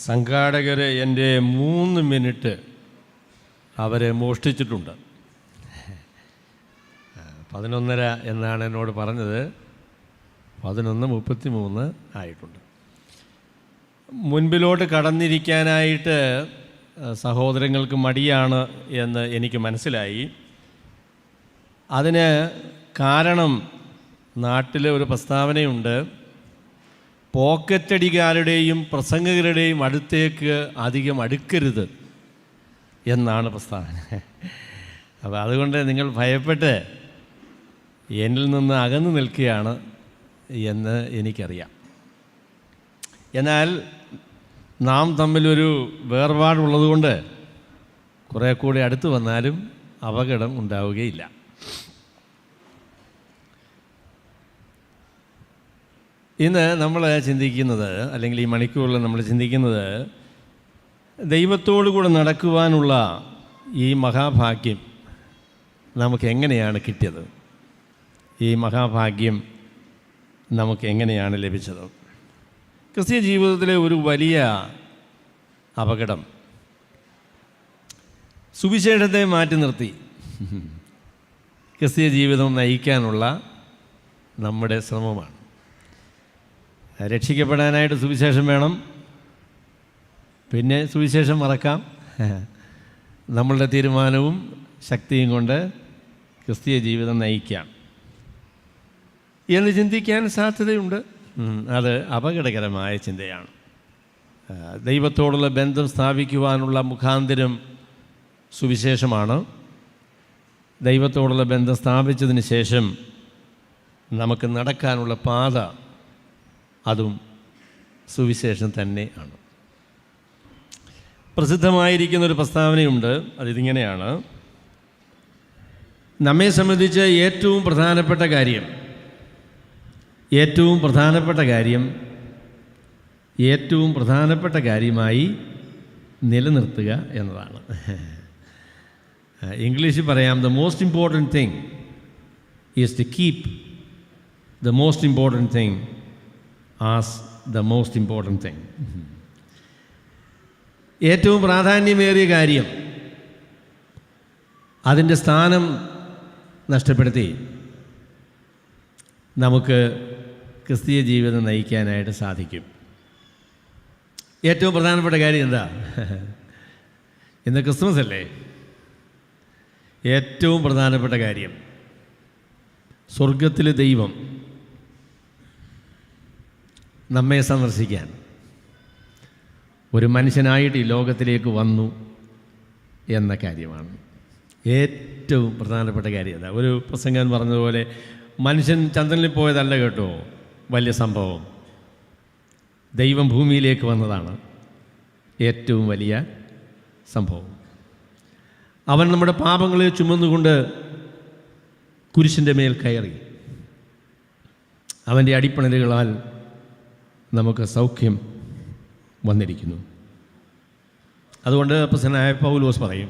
സംഘാടകർ എൻ്റെ 3 മിനിറ്റ് അവരെ മോഷ്ടിച്ചിട്ടുണ്ട്. 11:30 എന്നാണ് എന്നോട് പറഞ്ഞത്. 11:33 ആയിട്ടുണ്ട്. മുൻപിലോട്ട് കടന്നിരിക്കാനായിട്ട് സഹോദരങ്ങൾക്ക് മടിയാണ് എന്ന് എനിക്ക് മനസ്സിലായി. അതിന് കാരണം നാട്ടിലെ ഒരു പ്രസ്താവനയുണ്ട്, പോക്കറ്റടിക്കാരുടെയും പ്രസംഗകരുടെയും അടുത്തേക്ക് അധികം അടുക്കരുത് എന്നാണ് പ്രസ്താവന. അപ്പോൾ അതുകൊണ്ട് നിങ്ങൾ ഭയപ്പെട്ട് എന്നിൽ നിന്ന് അകന്നു നിൽക്കുകയാണ് എന്ന് എനിക്കറിയാം. എന്നാൽ നാം തമ്മിലൊരു വേർപാടുള്ളതുകൊണ്ട് കുറേ കൂടി അടുത്ത് വന്നാലും അപകടം ഉണ്ടാവുകയില്ല. ഇന്ന് നമ്മൾ ചിന്തിക്കുന്നത്, അല്ലെങ്കിൽ ഈ മണിക്കൂറിൽ നമ്മൾ ചിന്തിക്കുന്നത്, ദൈവത്തോടു കൂടെ നടക്കുവാനുള്ള ഈ മഹാഭാഗ്യം നമുക്ക് എങ്ങനെയാണ് കിട്ടിയത്, ഈ മഹാഭാഗ്യം നമുക്ക് എങ്ങനെയാണ് ലഭിച്ചത്. ക്രിസ്തീയ ജീവിതത്തിലെ ഒരു വലിയ അപകടം സുവിശേഷത്തെ മാറ്റി നിർത്തി ക്രിസ്തീയ ജീവിതം നയിക്കാനുള്ള നമ്മുടെ ശ്രമമാണ്. രക്ഷിക്കപ്പെടാനായിട്ട് സുവിശേഷം വേണം, പിന്നെ സുവിശേഷം മറക്കാം. നമ്മളുടെ തീരുമാനവും ശക്തിയും കൊണ്ട് ക്രിസ്തീയ ജീവിതം നയിക്കാം എന്ന് ചിന്തിക്കാൻ സാധ്യതയുണ്ട്. അത് അപകടകരമായ ചിന്തയാണ്. ദൈവത്തോടുള്ള ബന്ധം സ്ഥാപിക്കുവാനുള്ള മുഖാന്തരം സുവിശേഷമാണ്. ദൈവത്തോടുള്ള ബന്ധം സ്ഥാപിച്ചതിന് ശേഷം നമുക്ക് നടക്കാനുള്ള പാത അതും സുവിശേഷം തന്നെ ആണ്. പ്രസിദ്ധമായിരിക്കുന്നൊരു പ്രസ്താവനയുണ്ട്. അതിങ്ങനെയാണ്: നമ്മെ സംബന്ധിച്ച് ഏറ്റവും പ്രധാനപ്പെട്ട കാര്യമായി നിലനിർത്തുക എന്നതാണ്. ഇംഗ്ലീഷിൽ പറയാം, the most important thing is to keep the most important thing as the most important thing. ഏറ്റവും പ്രാധാന്യമേറിയ കാര്യം അതിൻ്റെ സ്ഥാനം നഷ്ടപ്പെടുത്തി നമുക്ക് ക്രിസ്തീയ ജീവിതം നയിക്കാനായിട്ട് സാധിക്കും. ഏറ്റവും പ്രധാനപ്പെട്ട കാര്യം എന്താ? ഇന്ന് ക്രിസ്മസ് അല്ലേ? ഏറ്റവും പ്രധാനപ്പെട്ട കാര്യം, സ്വർഗത്തിലെ ദൈവം നമ്മെ സന്ദർശിക്കാൻ ഒരു മനുഷ്യനായിട്ട് ഈ ലോകത്തിലേക്ക് വന്നു എന്ന കാര്യമാണ് ഏറ്റവും പ്രധാനപ്പെട്ട കാര്യം. അതാ ഒരു പ്രസംഗം പറഞ്ഞതുപോലെ, മനുഷ്യൻ ചന്ദ്രനിൽ പോയതല്ല കേട്ടോ വലിയ സംഭവം, ദൈവം ഭൂമിയിലേക്ക് വന്നതാണ് ഏറ്റവും വലിയ സംഭവം. അവൻ നമ്മുടെ പാപങ്ങളെ ചുമന്നുകൊണ്ട് കുരിശിൻ്റെ മേൽ കയറി. അവൻ്റെ അടിപ്പണലുകളാൽ നമുക്ക് സൗഖ്യം വന്നിരിക്കുന്നു. അതുകൊണ്ട് അപ്പോസ്തലനായ പൗലോസ് പറയും,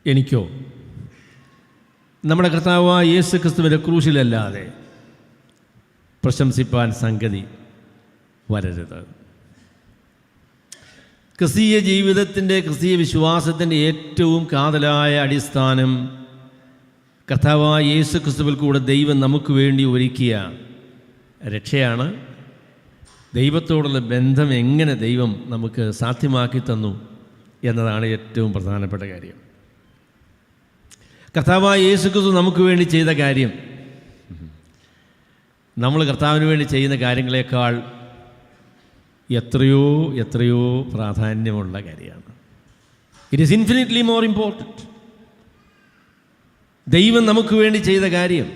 എനിക്കോ നമ്മുടെ കർത്താവായ യേശു ക്രിസ്തുവിൻ്റെ ക്രൂശിലല്ലാതെ പ്രശംസിപ്പാൻ സംഗതി വരരുത്. ക്രിസ്തീയ ജീവിതത്തിൻ്റെ, ക്രിസ്തീയ വിശ്വാസത്തിൻ്റെ ഏറ്റവും കാതലായ അടിസ്ഥാനം കർത്താവായ യേശു ക്രിസ്തുവിൽ കൂടെ ദൈവം നമുക്ക് വേണ്ടി ഒരുക്കിയ രക്ഷയാണ്. ദൈവത്തോടുള്ള ബന്ധം എങ്ങനെ ദൈവം നമുക്ക് സാധ്യമാക്കി തന്നു എന്നതാണ് ഏറ്റവും പ്രധാനപ്പെട്ട കാര്യം. കർത്താവായ യേശു ക്രിസ്തു നമുക്ക് വേണ്ടി ചെയ്ത കാര്യം നമ്മൾ കർത്താവിന് വേണ്ടി ചെയ്യുന്ന കാര്യങ്ങളെക്കാൾ എത്രയോ എത്രയോ പ്രാധാന്യമുള്ള കാര്യമാണ്. It is infinitely more important. ദൈവം നമുക്ക് വേണ്ടി ചെയ്ത കാര്യം,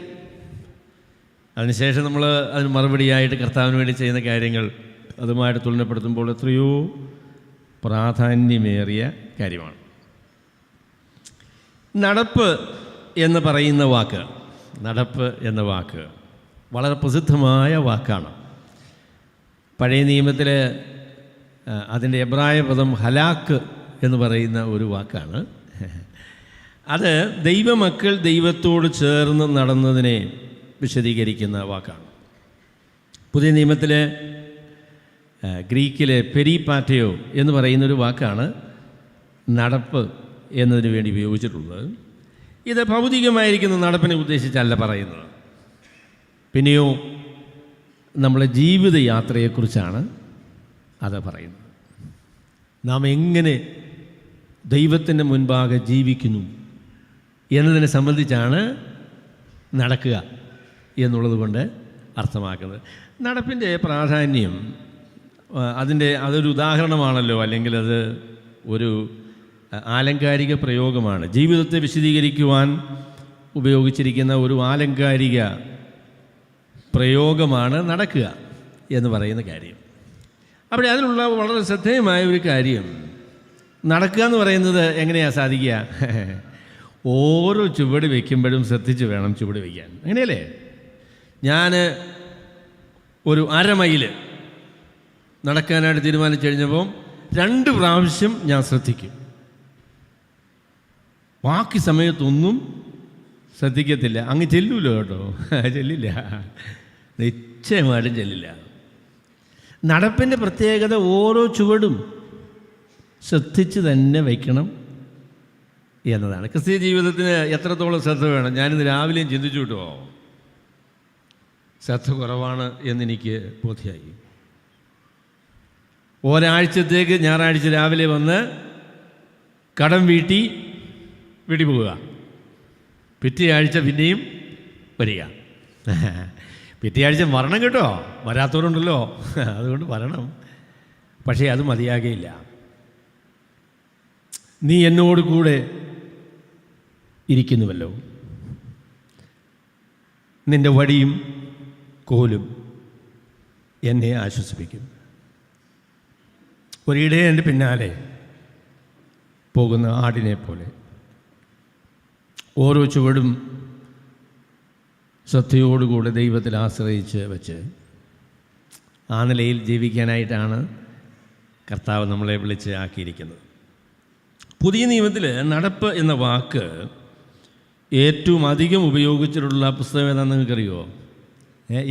അതിനുശേഷം നമ്മൾ അതിന് മറുപടിയായിട്ട് കർത്താവിന് വേണ്ടി ചെയ്യുന്ന കാര്യങ്ങൾ അതുമായിട്ട് തുലനപ്പെടുത്തുമ്പോൾ എത്രയോ പ്രാധാന്യമേറിയ കാര്യമാണ്. നടപ്പ് എന്ന് പറയുന്ന വാക്ക് വളരെ പ്രസിദ്ധമായ വാക്കാണ്. പഴയ നിയമത്തിൽ അതിൻ്റെ എബ്രായ പദം ഹലാക്ക് എന്ന് പറയുന്ന ഒരു വാക്കാണ്. അത് ദൈവമക്കൾ ദൈവത്തോട് ചേർന്ന് നടന്നതിനെ വിശദീകരിക്കുന്ന വാക്കാണ്. പുതിയ നിയമത്തിൽ ഗ്രീക്കിലെ പെരിപാറ്റയോ എന്ന് പറയുന്നൊരു വാക്കാണ് നടപ്പ് എന്നതിന് വേണ്ടി ഉപയോഗിച്ചിട്ടുള്ളത്. ഇത് ഭൗതികമായിരിക്കുന്ന നടപ്പിനെ ഉദ്ദേശിച്ചല്ല പറയുന്നത്. പിന്നെയോ നമ്മുടെ ജീവിതയാത്രയെക്കുറിച്ചാണ് അത് പറയുന്നത്. നാം എങ്ങനെ ദൈവത്തിൻ്റെ മുൻപാകെ ജീവിക്കുന്നു എന്നതിനെ സംബന്ധിച്ചാണ് നടക്കുക എന്നുള്ളത് കൊണ്ട് അർത്ഥമാക്കുന്നത്. നടപ്പിൻ്റെ പ്രാധാന്യം അതൊരു ഉദാഹരണമാണല്ലോ, അല്ലെങ്കിൽ അത് ഒരു ആലങ്കാരിക പ്രയോഗമാണ്. ജീവിതത്തെ വിശദീകരിക്കുവാൻ ഉപയോഗിച്ചിരിക്കുന്ന ഒരു ആലങ്കാരിക പ്രയോഗമാണ് നടക്കുക എന്ന് പറയുന്ന കാര്യം. അവിടെ അതിലുള്ള വളരെ ശ്രദ്ധേയമായ ഒരു കാര്യം, നടക്കുക എന്ന് പറയുന്നത് എങ്ങനെയാണ് സാധിക്കുക? ഓരോ ചുവട് വയ്ക്കുമ്പോഴും ശ്രദ്ധിച്ച് വേണം ചുവട് വയ്ക്കാൻ. അങ്ങനെയല്ലേ? ഞാൻ ഒരു 1/2 മൈൽ നടക്കാനായിട്ട് തീരുമാനിച്ചു കഴിഞ്ഞപ്പോൾ 2 പ്രാവശ്യം ഞാൻ ശ്രദ്ധിക്കും. ബാക്കി സമയത്തൊന്നും ശ്രദ്ധിക്കത്തില്ല. അങ്ങ് ചെല്ലൂല്ലോ കേട്ടോ, ചെല്ലില്ല, നിശ്ചയമായിട്ടും ചെല്ലില്ല. നടപ്പിൻ്റെ പ്രത്യേകത ഓരോ ചുവടും ശ്രദ്ധിച്ച് തന്നെ വയ്ക്കണം എന്നതാണ്. ക്രിസ്തീയ ജീവിതത്തിന് എത്രത്തോളം ശ്രദ്ധ വേണം? ഞാനിന്ന് രാവിലെയും ചിന്തിച്ചു കേട്ടോ, ശ്രദ്ധ കുറവാണ് എന്നെനിക്ക് ബോധ്യമായി. ഒരാഴ്ചത്തേക്ക് ഞായറാഴ്ച രാവിലെ വന്ന് കടം വീട്ടി പോവുക, പിറ്റേ ആഴ്ച പിന്നെയും വരിക. പിറ്റേ ആഴ്ച വരണം കേട്ടോ, വരാത്തവരുണ്ടല്ലോ, അതുകൊണ്ട് വരണം. പക്ഷേ അത് മതിയാകയില്ല. നീ എന്നോട് കൂടെ ഇരിക്കുന്നുവല്ലോ, നിൻ്റെ വടിയും കോലും എന്നെ ആശ്വസിപ്പിക്കും. ഒരിടയൻ്റെ പിന്നാലെ പോകുന്ന ആടിനെ പോലെ ഓരോ ചുവടും ശ്രദ്ധയോടുകൂടെ ദൈവത്തിൽ ആശ്രയിച്ച് വെച്ച് ആ നിലയിൽ ജീവിക്കാനായിട്ടാണ് കർത്താവ് നമ്മളെ വിളിച്ച് ആക്കിയിരിക്കുന്നത്. പുതിയ നിയമത്തിൽ നടപ്പ് എന്ന വാക്ക് ഏറ്റവും അധികം ഉപയോഗിച്ചിട്ടുള്ള പുസ്തകം ഏതാണെന്ന് നിങ്ങൾക്കറിയുമോ?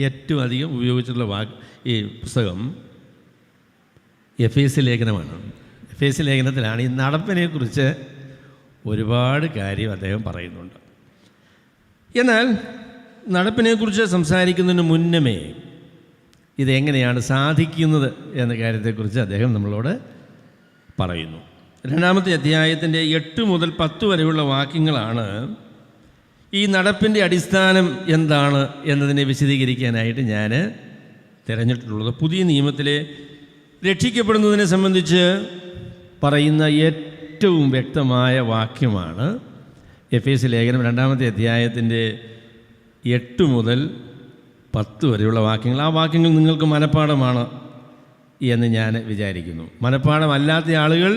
ഏറ്റവും അധികം ഉപയോഗിച്ചിട്ടുള്ള ഈ പുസ്തകം എഫേസ്യ ലേഖനമാണ്. എഫേസ്യ ലേഖനത്തിലാണ് ഈ നടപ്പിനെക്കുറിച്ച് ഒരുപാട് കാര്യം അദ്ദേഹം പറയുന്നുണ്ട്. എന്നാൽ നടപ്പിനെക്കുറിച്ച് സംസാരിക്കുന്നതിന് മുന്നമേ ഇതെങ്ങനെയാണ് സാധിക്കുന്നത് എന്ന കാര്യത്തെക്കുറിച്ച് അദ്ദേഹം നമ്മളോട് പറയുന്നു. 2-ാമത്തെ അധ്യായത്തിൻ്റെ 8 മുതൽ 10 വരെയുള്ള വാക്യങ്ങളാണ് ഈ നടപ്പിൻ്റെ അടിസ്ഥാനം എന്താണ് എന്നതിനെ വിശദീകരിക്കാനായിട്ട് ഞാൻ തിരഞ്ഞെടുത്തിട്ടുള്ളത്. പുതിയ നിയമത്തിലെ രക്ഷിക്കപ്പെടുന്നതിനെ സംബന്ധിച്ച് പറയുന്ന ഏറ്റവും വ്യക്തമായ വാക്യമാണ് എഫേസ്യ ലേഖനം 2-ാമത്തെ അധ്യായത്തിൻ്റെ 8 മുതൽ 10 വരെയുള്ള വാക്യങ്ങൾ. ആ വാക്യങ്ങൾ നിങ്ങൾക്ക് മനഃപ്പാഠമാണ് എന്ന് ഞാൻ വിചാരിക്കുന്നു. മനഃപ്പാഠമല്ലാത്ത ആളുകൾ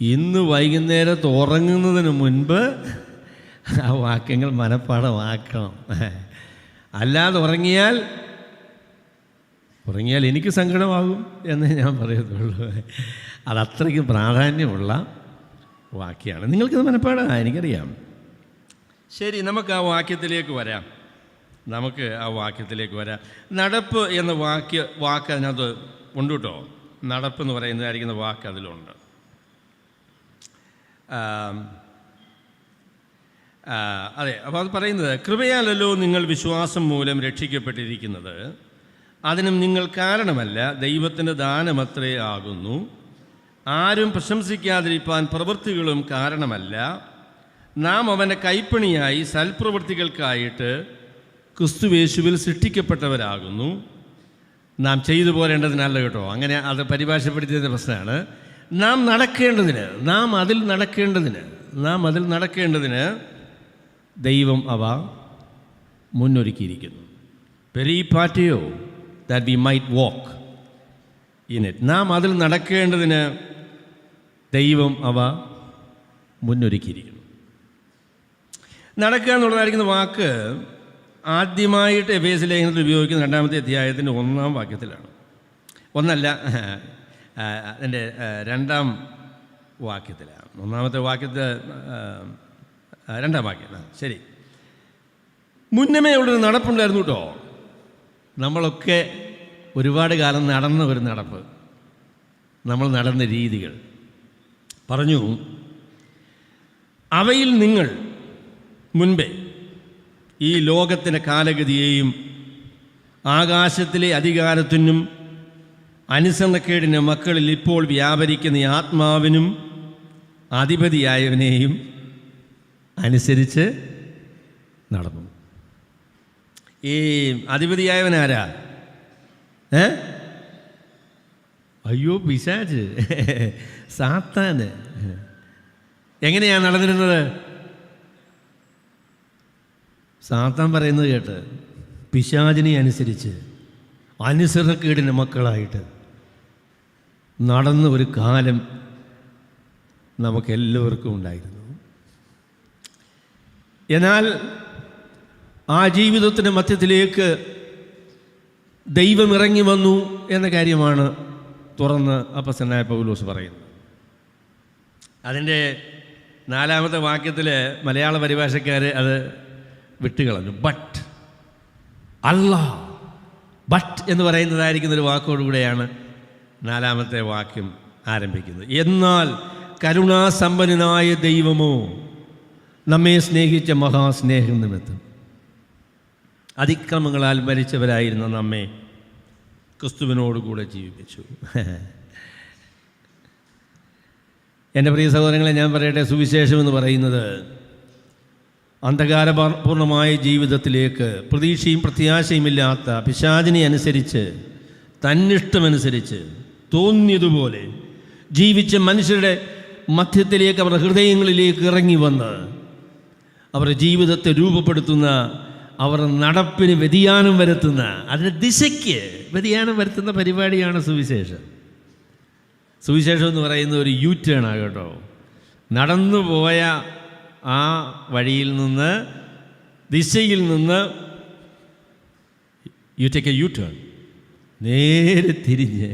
ഇന്ന് വൈകുന്നേരത്ത് ഉറങ്ങുന്നതിന് മുൻപ് ആ വാക്യങ്ങൾ മനഃപ്പാഠമാക്കണം. അല്ലാതെ ഉറങ്ങിയാൽ എനിക്ക് സങ്കടമാകും എന്ന് ഞാൻ പറയത്തുള്ളൂ. അതത്രയ്ക്ക് പ്രാധാന്യമുള്ള വാക്യമാണ്. നിങ്ങൾക്കിത് മനഃപ്പാഠമാണ്, എനിക്കറിയാം. ശരി, നമുക്ക് ആ വാക്യത്തിലേക്ക് വരാം. നടപ്പ് എന്ന വാക്ക് അതിനകത്ത് ഉണ്ട് കേട്ടോ. നടപ്പ് എന്ന് പറയുന്നതായിരിക്കുന്ന വാക്ക് അതിലുണ്ട്. അതെ, അപ്പോൾ അത് പറയുന്നത്, കൃപയാലല്ലോ നിങ്ങൾ വിശ്വാസം മൂലം രക്ഷിക്കപ്പെട്ടിരിക്കുന്നത്, അതിനും നിങ്ങൾ കാരണമല്ല, ദൈവത്തിൻ്റെ ദാനമത്രേ ആകുന്നു. ആരും പ്രശംസിക്കാതിരിപ്പാൻ പ്രവൃത്തികളും കാരണമല്ല. നാം അവൻ്റെ കൈപ്പണിയായി സൽപ്രവൃത്തികൾക്കായിട്ട് ക്രിസ്തുയേശുവിൽ സൃഷ്ടിക്കപ്പെട്ടവരാകുന്നു. നാം ചെയ്തു പോരേണ്ടതിനല്ല കേട്ടോ, അങ്ങനെ അത് പരിഭാഷപ്പെടുത്തിയതിൻ്റെ പ്രശ്നമാണ്. നാം അതിൽ നടക്കേണ്ടതിന് ദൈവം അവ മുന്നൊരുക്കിയിരിക്കുന്നു. പെരിപാറ്റയോ, that we might walk in it. നാം അതിൽ നടക്കേണ്ടതിന് ദൈവം അവ മുന്നൊരുക്കിയിരിക്കുന്നു. നടക്കുക എന്നുള്ളതായിരിക്കുന്ന വാക്ക് ആദ്യമായിട്ട് എഫേസ്യ ലേഖനത്തിൽ ഉപയോഗിക്കുന്ന 2-ാമത്തെ അധ്യായത്തിൻ്റെ 1-ാം വാക്യത്തിലാണ്. അതിൻ്റെ 2-ാം വാക്യത്തിലാണ്. 1-ാമത്തെ വാക്യത്തിൽ 2-ാം വാക്യം. ശരി, മുന്നമേ ഉള്ളൊരു നടപ്പുണ്ടായിരുന്നു കേട്ടോ. നമ്മളൊക്കെ ഒരുപാട് കാലം നടന്ന ഒരു നടപ്പ്, നമ്മൾ നടന്ന രീതികൾ പറഞ്ഞു. അവയിൽ നിങ്ങൾ മുൻപേ ഈ ലോകത്തിൻ്റെ കാലഗതിയെയും ആകാശത്തിലെ അധികാരത്തിനും അനുസരണക്കേടിന് മക്കളിൽ ഇപ്പോൾ വ്യാപരിക്കുന്ന ഈ ആത്മാവിനും അധിപതിയായവനെയും അനുസരിച്ച് നടന്നു. ഈ അധിപതിയായവനാരാ? അയ്യോ, പിശാച്, സാത്താന്. എങ്ങനെയാണ് നടന്നിരുന്നത്? സാത്താൻ പറയുന്നത് കേട്ട് പിശാചിനെ അനുസരിച്ച് അനുസരണക്കേടിൻ്റെ മക്കളായിട്ട് നടന്ന ഒരു കാലം നമുക്കെല്ലാവർക്കും ഉണ്ടായിരുന്നു. എന്നാൽ ആ ജീവിതത്തിൻ്റെ മധ്യത്തിലേക്ക് ദൈവം ഇറങ്ങി വന്നു എന്ന കാര്യമാണ് തുറന്ന് അപ്പോസ്തലനായ പൗലോസ് പറയുന്നത്. അതിൻ്റെ 4-ാമത്തെ വാക്യത്തിൽ മലയാള പരിഭാഷക്കാർ അത് വിട്ടുകളഞ്ഞു. ബട്ട് ബട്ട് എന്ന് പറയുന്നതായിരിക്കുന്ന ഒരു വാക്കോടുകൂടെയാണ് 4-ാമത്തെ വാക്യം ആരംഭിക്കുന്നത്. എന്നാൽ കരുണാസമ്പന്നനായ ദൈവമോ നമ്മെ സ്നേഹിച്ച മഹാസ്നേഹം നിമിത്തം അതിക്രമങ്ങളാൽ മരിച്ചവരായിരുന്ന നമ്മെ ക്രിസ്തുവിനോടുകൂടെ ജീവിപ്പിച്ചു. എൻ്റെ പ്രിയ സഹോദരങ്ങളെ, ഞാൻ പറയട്ടെ, സുവിശേഷം എന്ന് പറയുന്നത് അന്ധകാരപൂർണമായ ജീവിതത്തിലേക്ക് പ്രതീക്ഷയും പ്രത്യാശയുമില്ലാത്ത പിശാചിനെ അനുസരിച്ച് തന്നിഷ്ടമനുസരിച്ച് തോന്നിയതുപോലെ ജീവിച്ച മനുഷ്യരുടെ മധ്യത്തിലേക്ക്, അവരുടെ ഹൃദയങ്ങളിലേക്ക് ഇറങ്ങി വന്ന് അവരുടെ ജീവിതത്തെ രൂപപ്പെടുത്തുന്ന, അവരുടെ നടപ്പിന് വ്യതിയാനം വരുത്തുന്ന, അതിൻ്റെ ദിശയ്ക്ക് വ്യതിയാനം വരുത്തുന്ന പരിപാടിയാണ് സുവിശേഷം. സുവിശേഷം എന്ന് പറയുന്ന ഒരു യു ടേൺ ആകട്ടോ. നടന്നു പോയ ആ വഴിയിൽ നിന്ന്, ദിശയിൽ നിന്ന് you take a U turn, നേരെ തിരിഞ്ഞ്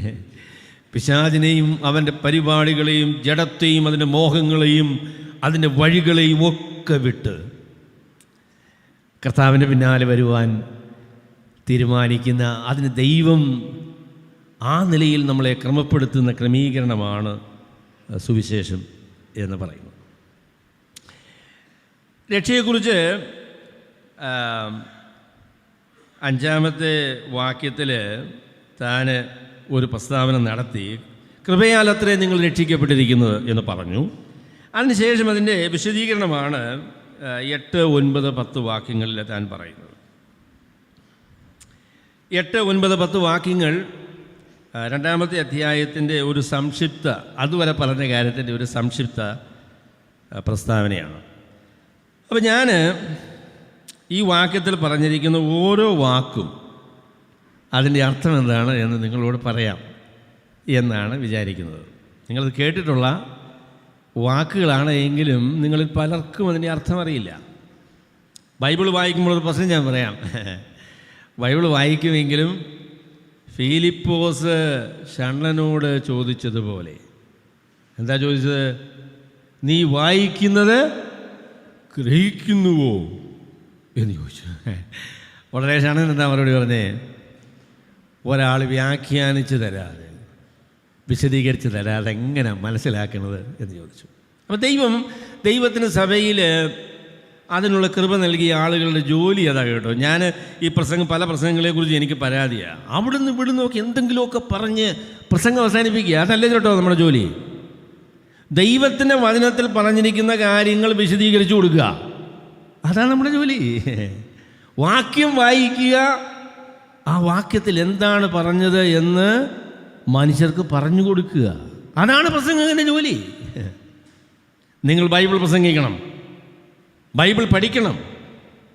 പിശാചിനെയും അവൻ്റെ പരിപാടികളെയും ജഡത്തെയും അതിൻ്റെ മോഹങ്ങളെയും അതിൻ്റെ വഴികളെയും ഒക്കെ വിട്ട് കർത്താവിൻ്റെ പിന്നാലെ വരുവാൻ തീരുമാനിക്കുന്ന, അതിന് ദൈവം ആ നിലയിൽ നമ്മളെ ക്രമപ്പെടുത്തുന്ന ക്രമീകരണമാണ് സുവിശേഷം എന്ന് പറയുന്നത്. രക്ഷയെക്കുറിച്ച് 5-ാമത്തെ വാക്യത്തിൽ താൻ ഒരു പ്രസ്താവന നടത്തി. കൃപയാൽ അത്രേ നിങ്ങൾ രക്ഷിക്കപ്പെട്ടിരിക്കുന്നത് എന്ന് പറഞ്ഞു. അതിനുശേഷം അതിൻ്റെ വിശദീകരണമാണ് 8, 9, 10 വാക്യങ്ങളിൽ താൻ പറയുന്നത്. 8, 9, 10 വാക്യങ്ങൾ 2-ാമത്തെ അധ്യായത്തിൻ്റെ ഒരു സംക്ഷിപ്ത, അതുവരെ പറഞ്ഞ കാര്യത്തിൻ്റെ ഒരു സംക്ഷിപ്ത പ്രസ്താവനയാണ്. അപ്പോൾ ഞാൻ ഈ വാക്യത്തിൽ പറഞ്ഞിരിക്കുന്ന ഓരോ വാക്കും അതിൻ്റെ അർത്ഥം എന്താണ് എന്ന് നിങ്ങളോട് പറയാം എന്നാണ് വിചാരിക്കുന്നത്. നിങ്ങളത് കേട്ടിട്ടുള്ള വാക്കുകളാണ് എങ്കിലും നിങ്ങളിൽ പലർക്കും അതിൻ്റെ അർത്ഥം അറിയില്ല. ബൈബിൾ വായിക്കുമ്പോൾ ഒരു പ്രശ്നം ഞാൻ പറയാം. ബൈബിൾ വായിക്കുമെങ്കിലും ഫിലിപ്പോസ് ഷണ്ഡനോട് ചോദിച്ചതുപോലെ, എന്താ ചോദിച്ചത്? നീ വായിക്കുന്നത് ഗ്രഹിക്കുന്നുവോ എന്ന് ചോദിച്ചു. വളരെ ഷണ്ഡൻ എന്താ മറുപടി പറഞ്ഞേ? ഒരാൾ വ്യാഖ്യാനിച്ച് തരാതെ, വിശദീകരിച്ച് തരാതെ എങ്ങനെ മനസ്സിലാക്കുന്നത് എന്ന് ചോദിച്ചു. അപ്പോൾ ദൈവത്തിന് സഭയിൽ അതിനുള്ള കൃപ നൽകിയ ആളുകളുടെ ജോലി അതാ കേട്ടോ. ഞാൻ ഈ പല പ്രസംഗങ്ങളെക്കുറിച്ച് എനിക്ക് പരാതിയാണ്. അവിടുന്ന് ഇവിടുന്ന് നോക്കി എന്തെങ്കിലുമൊക്കെ പറഞ്ഞ് പ്രസംഗം അവസാനിപ്പിക്കുക, അതല്ലേ കേട്ടോ നമ്മുടെ ജോലി. ദൈവത്തിൻ്റെ വചനത്തിൽ പറഞ്ഞിരിക്കുന്ന കാര്യങ്ങൾ വിശദീകരിച്ചു കൊടുക്കുക, അതാണ് നമ്മുടെ ജോലി. വാക്യം വായിക്കുക, ആ വാക്യത്തിൽ എന്താണ് പറഞ്ഞത് എന്ന് മനുഷ്യർക്ക് പറഞ്ഞു കൊടുക്കുക, അതാണ് പ്രസംഗകൻ്റെ ജോലി. നിങ്ങൾ ബൈബിൾ പ്രസംഗിക്കണം, ബൈബിൾ പഠിക്കണം,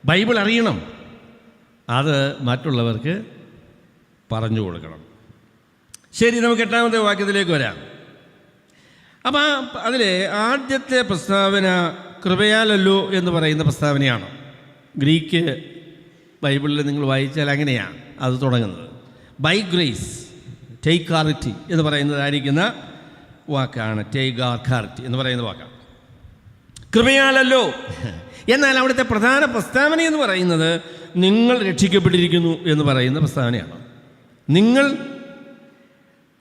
ബൈബിൾ അറിയണം, അത് മറ്റുള്ളവർക്ക് പറഞ്ഞു കൊടുക്കണം. ശരി, നമുക്ക് 8-ാമത്തെ വാക്യത്തിലേക്ക് വരാം. അപ്പം അതിലെ ആദ്യത്തെ പ്രസ്താവന കൃപയാലല്ലോ എന്ന് പറയുന്ന പ്രസ്താവനയാണ്. ഗ്രീക്ക് ബൈബിളിൽ നിങ്ങൾ വായിച്ചാൽ അങ്ങനെയാണ് അത് തുടങ്ങുന്നത്. ബൈ ഗ്രേസ് ടേക്കാറിറ്റി എന്ന് പറയുന്നതായിരിക്കുന്ന വാക്കാണ്. ടേഗാർക്കാറിറ്റി എന്ന് പറയുന്ന വാക്കാണ്. കൃപയാലല്ലോ. എന്നാൽ അവിടുത്തെ പ്രധാന പ്രസ്താവന എന്ന് പറയുന്നത് നിങ്ങൾ രക്ഷിക്കപ്പെട്ടിരിക്കുന്നു എന്ന് പറയുന്ന പ്രസ്താവനയാണ്. നിങ്ങൾ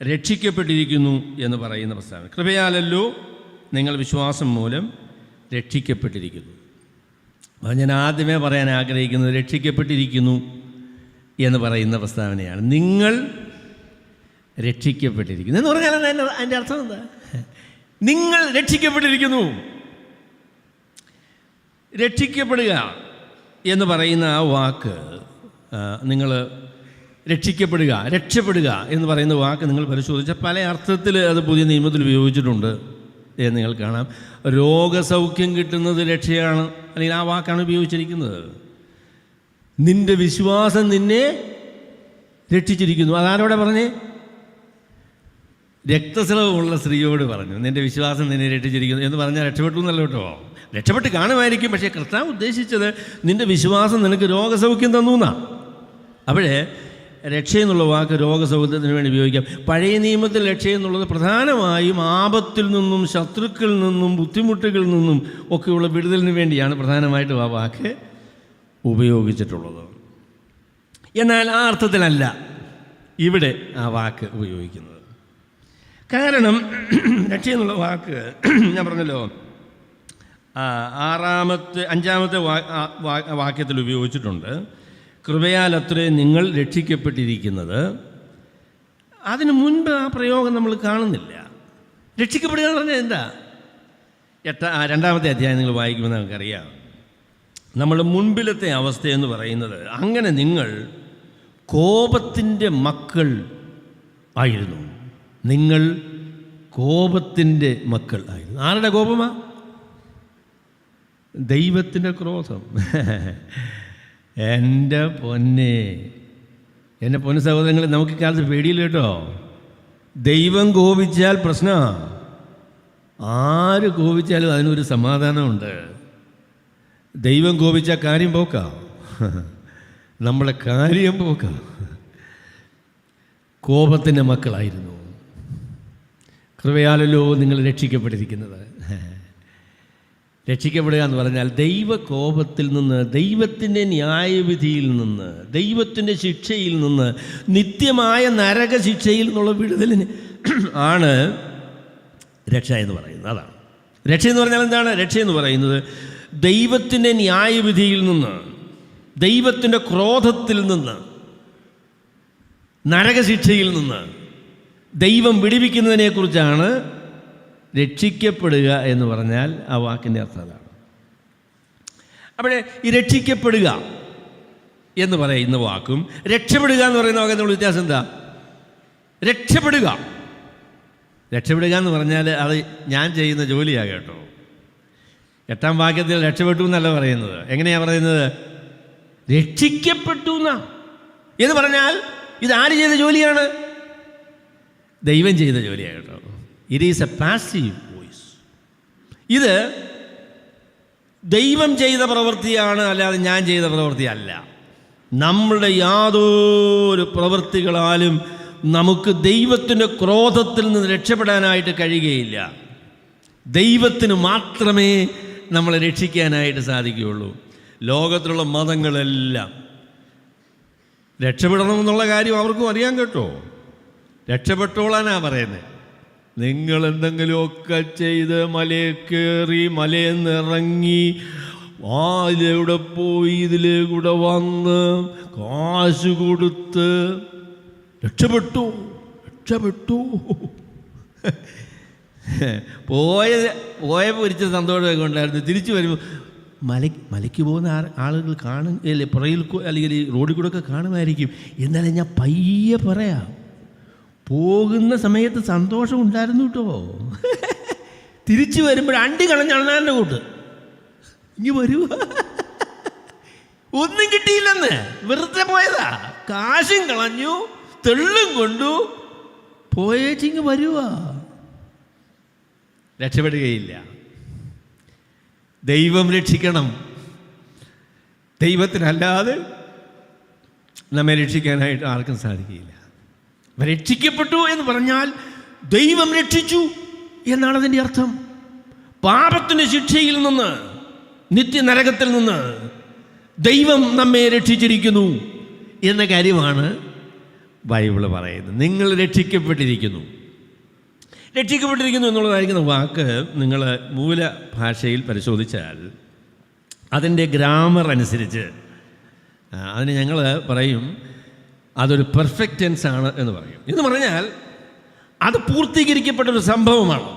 രക്ഷിക്കപ്പെട്ടിരിക്കുന്നു എന്ന് പറയുന്ന പ്രസ്താവന. കൃപയാലല്ലോ നിങ്ങൾ വിശ്വാസം മൂലം രക്ഷിക്കപ്പെട്ടിരിക്കുന്നു. അപ്പോൾ ഞാൻ ആദ്യമേ പറയാൻ ആഗ്രഹിക്കുന്നത് രക്ഷിക്കപ്പെട്ടിരിക്കുന്നു എന്ന് പറയുന്ന പ്രസ്താവനയാണ്. നിങ്ങൾ രക്ഷിക്കപ്പെട്ടിരിക്കുന്നു എന്ന് പറഞ്ഞാൽ അതിൻ്റെ അർത്ഥം എന്താ? നിങ്ങൾ രക്ഷിക്കപ്പെട്ടിരിക്കുന്നു. രക്ഷിക്കപ്പെടുക എന്ന് പറയുന്ന ആ വാക്ക്, നിങ്ങൾ രക്ഷിക്കപ്പെടുക, രക്ഷപ്പെടുക എന്ന് പറയുന്ന വാക്ക് നിങ്ങൾ പരിശോധിച്ചാൽ പല അർത്ഥത്തിൽ അത് പുതിയ നിയമത്തിൽ ഉപയോഗിച്ചിട്ടുണ്ട് എന്ന് നിങ്ങൾ കാണാം. രോഗസൗഖ്യം കിട്ടുന്നത് രക്ഷയാണ്, അല്ലെങ്കിൽ ആ വാക്കാണ് ഉപയോഗിച്ചിരിക്കുന്നത്. നിന്റെ വിശ്വാസം നിന്നെ രക്ഷിച്ചിരിക്കുന്നു. അതാരോടെ പറഞ്ഞേ? രക്തസ്രവമുള്ള സ്ത്രീയോട് പറഞ്ഞു, നിന്റെ വിശ്വാസം നിന്നെ രക്ഷിച്ചിരിക്കുന്നു എന്ന് പറഞ്ഞാൽ രക്ഷപ്പെട്ടു എന്നല്ല കേട്ടോ. രക്ഷപ്പെട്ട് കാണുമായിരിക്കും, പക്ഷേ കർത്താവ് ഉദ്ദേശിച്ചത് നിന്റെ വിശ്വാസം നിനക്ക് രോഗസൗഖ്യം തന്നു എന്നാണ്. അപ്പോഴേ രക്ഷയെന്നുള്ള വാക്ക് രോഗസൗഖ്യത്തിന് വേണ്ടി ഉപയോഗിക്കാം. പഴയ നിയമത്തിൽ രക്ഷയെന്നുള്ളത് പ്രധാനമായും ആപത്തിൽ നിന്നും ശത്രുക്കളിൽ നിന്നും ബുദ്ധിമുട്ടുകളിൽ നിന്നും ഒക്കെയുള്ള വിടുതലിന് വേണ്ടിയാണ് പ്രധാനമായിട്ടും ആ വാക്ക് ഉപയോഗിച്ചിട്ടുള്ളത്. എന്നാൽ ആ അർത്ഥത്തിലല്ല ഇവിടെ ആ വാക്ക് ഉപയോഗിക്കുന്നത്. കാരണം രക്ഷയെന്നുള്ള വാക്ക് ഞാൻ പറഞ്ഞല്ലോ, 5-ാമത്തെ വാക്യത്തിൽ ഉപയോഗിച്ചിട്ടുണ്ട്. കൃപയാലത്രേ നിങ്ങൾ രക്ഷിക്കപ്പെട്ടിരിക്കുന്നത്. അതിനു മുൻപ് ആ പ്രയോഗം നമ്മൾ കാണുന്നില്ല. രക്ഷിക്കപ്പെടുക എന്ന് പറഞ്ഞാൽ എന്താ? 2-ാമത്തെ അധ്യായം നിങ്ങൾ വായിക്കുമ്പോൾ നമുക്കറിയാം. നമ്മുടെ മുൻപിലത്തെ അവസ്ഥയെന്ന് പറയുന്നത്, അങ്ങനെ നിങ്ങൾ കോപത്തിൻ്റെ മക്കൾ ആയിരുന്നു. നിങ്ങൾ കോപത്തിൻ്റെ മക്കൾ ആയിരുന്നു. ആരുടെ കോപമാ? ദൈവത്തിൻ്റെ ക്രോധം. എൻ്റെ പൊന്നെ സഹോദരങ്ങളെ, നമുക്ക് കാലത്ത് പേടിയില്ല കേട്ടോ. ദൈവം കോപിച്ചാൽ പ്രശ്നമാണ്. ആര് കോപിച്ചാലും അതിനൊരു സമാധാനമുണ്ട്. ദൈവം കോപിച്ചാൽ കാര്യം പോക്കാം, നമ്മളെ കാര്യം പോക്കാം. കോപത്തിൻ്റെ മക്കളായിരുന്നു. കൃപയാലല്ലോ നിങ്ങൾ രക്ഷിക്കപ്പെട്ടിരിക്കുന്നത്. രക്ഷിക്കപ്പെടുക എന്ന് പറഞ്ഞാൽ ദൈവകോപത്തിൽ നിന്ന്, ദൈവത്തിൻ്റെ ന്യായവിധിയിൽ നിന്ന്, ദൈവത്തിൻ്റെ ശിക്ഷയിൽ നിന്ന്, നിത്യമായ നരകശിക്ഷയിൽ നിന്നുള്ള വിടുതലിന് ആണ് രക്ഷ എന്ന് പറയുന്നത്. അതാണ് രക്ഷ എന്ന് പറഞ്ഞാൽ. എന്താണ് രക്ഷ എന്ന് പറയുന്നത്? ദൈവത്തിൻ്റെ ന്യായവിധിയിൽ നിന്ന്, ദൈവത്തിൻ്റെ ക്രോധത്തിൽ നിന്ന്, നരകശിക്ഷയിൽ നിന്ന് ദൈവം വിടുവിക്കുന്നതിനെക്കുറിച്ചാണ് രക്ഷിക്കപ്പെടുക എന്ന് പറഞ്ഞാൽ ആ വാക്കിൻ്റെ അർത്ഥം അതാണ്. അവിടെ ഈ രക്ഷിക്കപ്പെടുക എന്ന് പറയുന്ന വാക്കും രക്ഷപ്പെടുക എന്ന് പറയുന്ന വാക്കും തമ്മിൽ വ്യത്യാസം എന്താ? രക്ഷപ്പെടുക എന്ന് പറഞ്ഞാൽ അത് ഞാൻ ചെയ്യുന്ന ജോലിയാണ് കേട്ടോ. 8-ാം വാക്യത്തിൽ രക്ഷപ്പെട്ടു എന്നല്ല പറയുന്നത്. എങ്ങനെയാണ് പറയുന്നത്? രക്ഷിക്കപ്പെട്ടു എന്ന് പറഞ്ഞാൽ ഇതാര് ചെയ്ത ജോലിയാണ്? ദൈവം ചെയ്ത ജോലിയാണ് കേട്ടോ. It is A passive voice. ഇത് ദൈവം ചെയ്ത പ്രവൃത്തിയാണ്, അല്ലാതെ ഞാൻ ചെയ്ത പ്രവൃത്തിയല്ല. നമ്മളുടെ യാതൊരു പ്രവൃത്തികളാലും നമുക്ക് ദൈവത്തിൻ്റെ ക്രോധത്തിൽ നിന്ന് രക്ഷപ്പെടാനായിട്ട് കഴിയുകയില്ല. ദൈവത്തിന് മാത്രമേ നമ്മളെ രക്ഷിക്കാനായിട്ട് സാധിക്കുകയുള്ളൂ. ലോകത്തിലുള്ള മതങ്ങളെല്ലാം രക്ഷപ്പെടണമെന്നുള്ള കാര്യം അവർക്കും അറിയാൻ കേട്ടോ. രക്ഷപ്പെട്ടോളാനാ പറയുന്നത്. നിങ്ങൾ എന്തെങ്കിലുമൊക്കെ ചെയ്ത് മലയിൽ കയറി, മലയിൽ നിന്നിറങ്ങി, ഇതിലൂടെ പോയി, ഇതിലൂടെ വന്ന് കാശ് കൊടുത്ത് രക്ഷപ്പെട്ടു പോയ പൊരിച്ച സന്തോഷമൊക്കെ ഉണ്ടായിരുന്നു. തിരിച്ചു വരുമ്പോൾ മലയ്ക്ക് പോകുന്ന ആളുകൾ കാണും, അല്ലേ, പുറയിൽ അല്ലെങ്കിൽ റോഡിൽ കൂടെ ഒക്കെ കാണുമായിരിക്കും. എന്നാലും ഞാൻ പയ്യെ പറയാം, പോകുന്ന സമയത്ത് സന്തോഷം ഉണ്ടായിരുന്നു കേട്ടോ. തിരിച്ചു വരുമ്പോൾ അണ്ടി കളഞ്ഞാണ് കൂട്ട് ഇനി വരുക. ഒന്നും കിട്ടിയില്ലെന്ന്, വെറുതെ പോയതാ. കാശും കളഞ്ഞു, തെള്ളും കൊണ്ടു പോയേച്ചിങ്ങ് വരുക. രക്ഷപ്പെടുകയില്ല. ദൈവം രക്ഷിക്കണം. ദൈവത്തിനല്ലാതെ നമ്മെ രക്ഷിക്കാനായിട്ട് ആർക്കും സാധിക്കുകയില്ല. രക്ഷിക്കപ്പെട്ടു എന്ന് പറഞ്ഞാൽ ദൈവം രക്ഷിച്ചു എന്നാണ് അതിൻ്റെ അർത്ഥം. പാപത്തിൻ്റെ ശിക്ഷയിൽ നിന്ന്, നിത്യനരകത്തിൽ നിന്ന് ദൈവം നമ്മെ രക്ഷിച്ചിരിക്കുന്നു എന്ന കാര്യമാണ് ബൈബിള് പറയുന്നത്. നിങ്ങൾ രക്ഷിക്കപ്പെട്ടിരിക്കുന്നു. രക്ഷിക്കപ്പെട്ടിരിക്കുന്നു എന്നുള്ളതായിരിക്കുന്ന വാക്ക് നിങ്ങൾ മൂലഭാഷയിൽ പരിശോധിച്ചാൽ അതിൻ്റെ ഗ്രാമർ അനുസരിച്ച് അതിന് ഞങ്ങൾ പറയും അതൊരു പെർഫെക്റ്റ് ടെൻസ് ആണ് എന്ന് പറയും. എന്ന് പറഞ്ഞാൽ അത് പൂർത്തീകരിക്കപ്പെട്ടൊരു സംഭവമാണ്.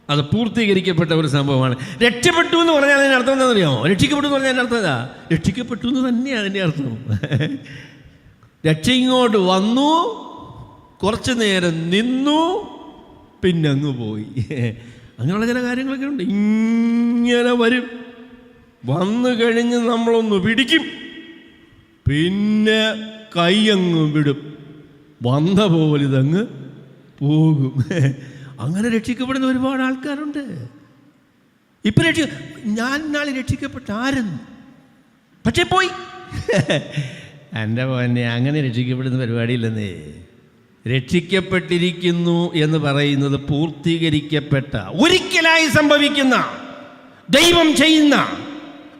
അത് പൂർത്തീകരിക്കപ്പെട്ട ഒരു സംഭവമാണ്. രക്ഷപ്പെട്ടു എന്ന് പറഞ്ഞാൽ അതിൻ്റെ അർത്ഥം എന്താണെന്ന് അറിയാമോ? രക്ഷിക്കപ്പെട്ടു എന്ന് പറഞ്ഞാൽ അതിൻ്റെ അർത്ഥം എന്താ? രക്ഷിക്കപ്പെട്ടു എന്ന് തന്നെയാണ് അതിൻ്റെ അർത്ഥം. രക്ഷ ഇങ്ങോട്ട് വന്നു, കുറച്ച് നേരം നിന്നു, പിന്നെ അങ്ങ് പോയി. അങ്ങനെയുള്ള ചില കാര്യങ്ങളൊക്കെ ഉണ്ട്. ഇങ്ങനെ വരും, വന്നു കഴിഞ്ഞ് നമ്മളൊന്ന് പിടിക്കും, പിന്നെ കൈ അങ്ങ് വിടും, വന്ന പോലെ ഇതങ്ങ് പോകും. അങ്ങനെ രക്ഷിക്കപ്പെടുന്ന ഒരുപാട് ആൾക്കാരുണ്ട്. ഇപ്പം ഞാൻ നാളെ രക്ഷിക്കപ്പെട്ട ആരെന്ന്, പക്ഷേ പോയി. എൻ്റെ പോന്നെ അങ്ങനെ രക്ഷിക്കപ്പെടുന്ന പരിപാടിയില്ലെന്നേ. രക്ഷിക്കപ്പെട്ടിരിക്കുന്നു എന്ന് പറയുന്നത് പൂർത്തീകരിക്കപ്പെട്ട, ഒരിക്കലായി സംഭവിക്കുന്ന, ദൈവം ചെയ്യുന്ന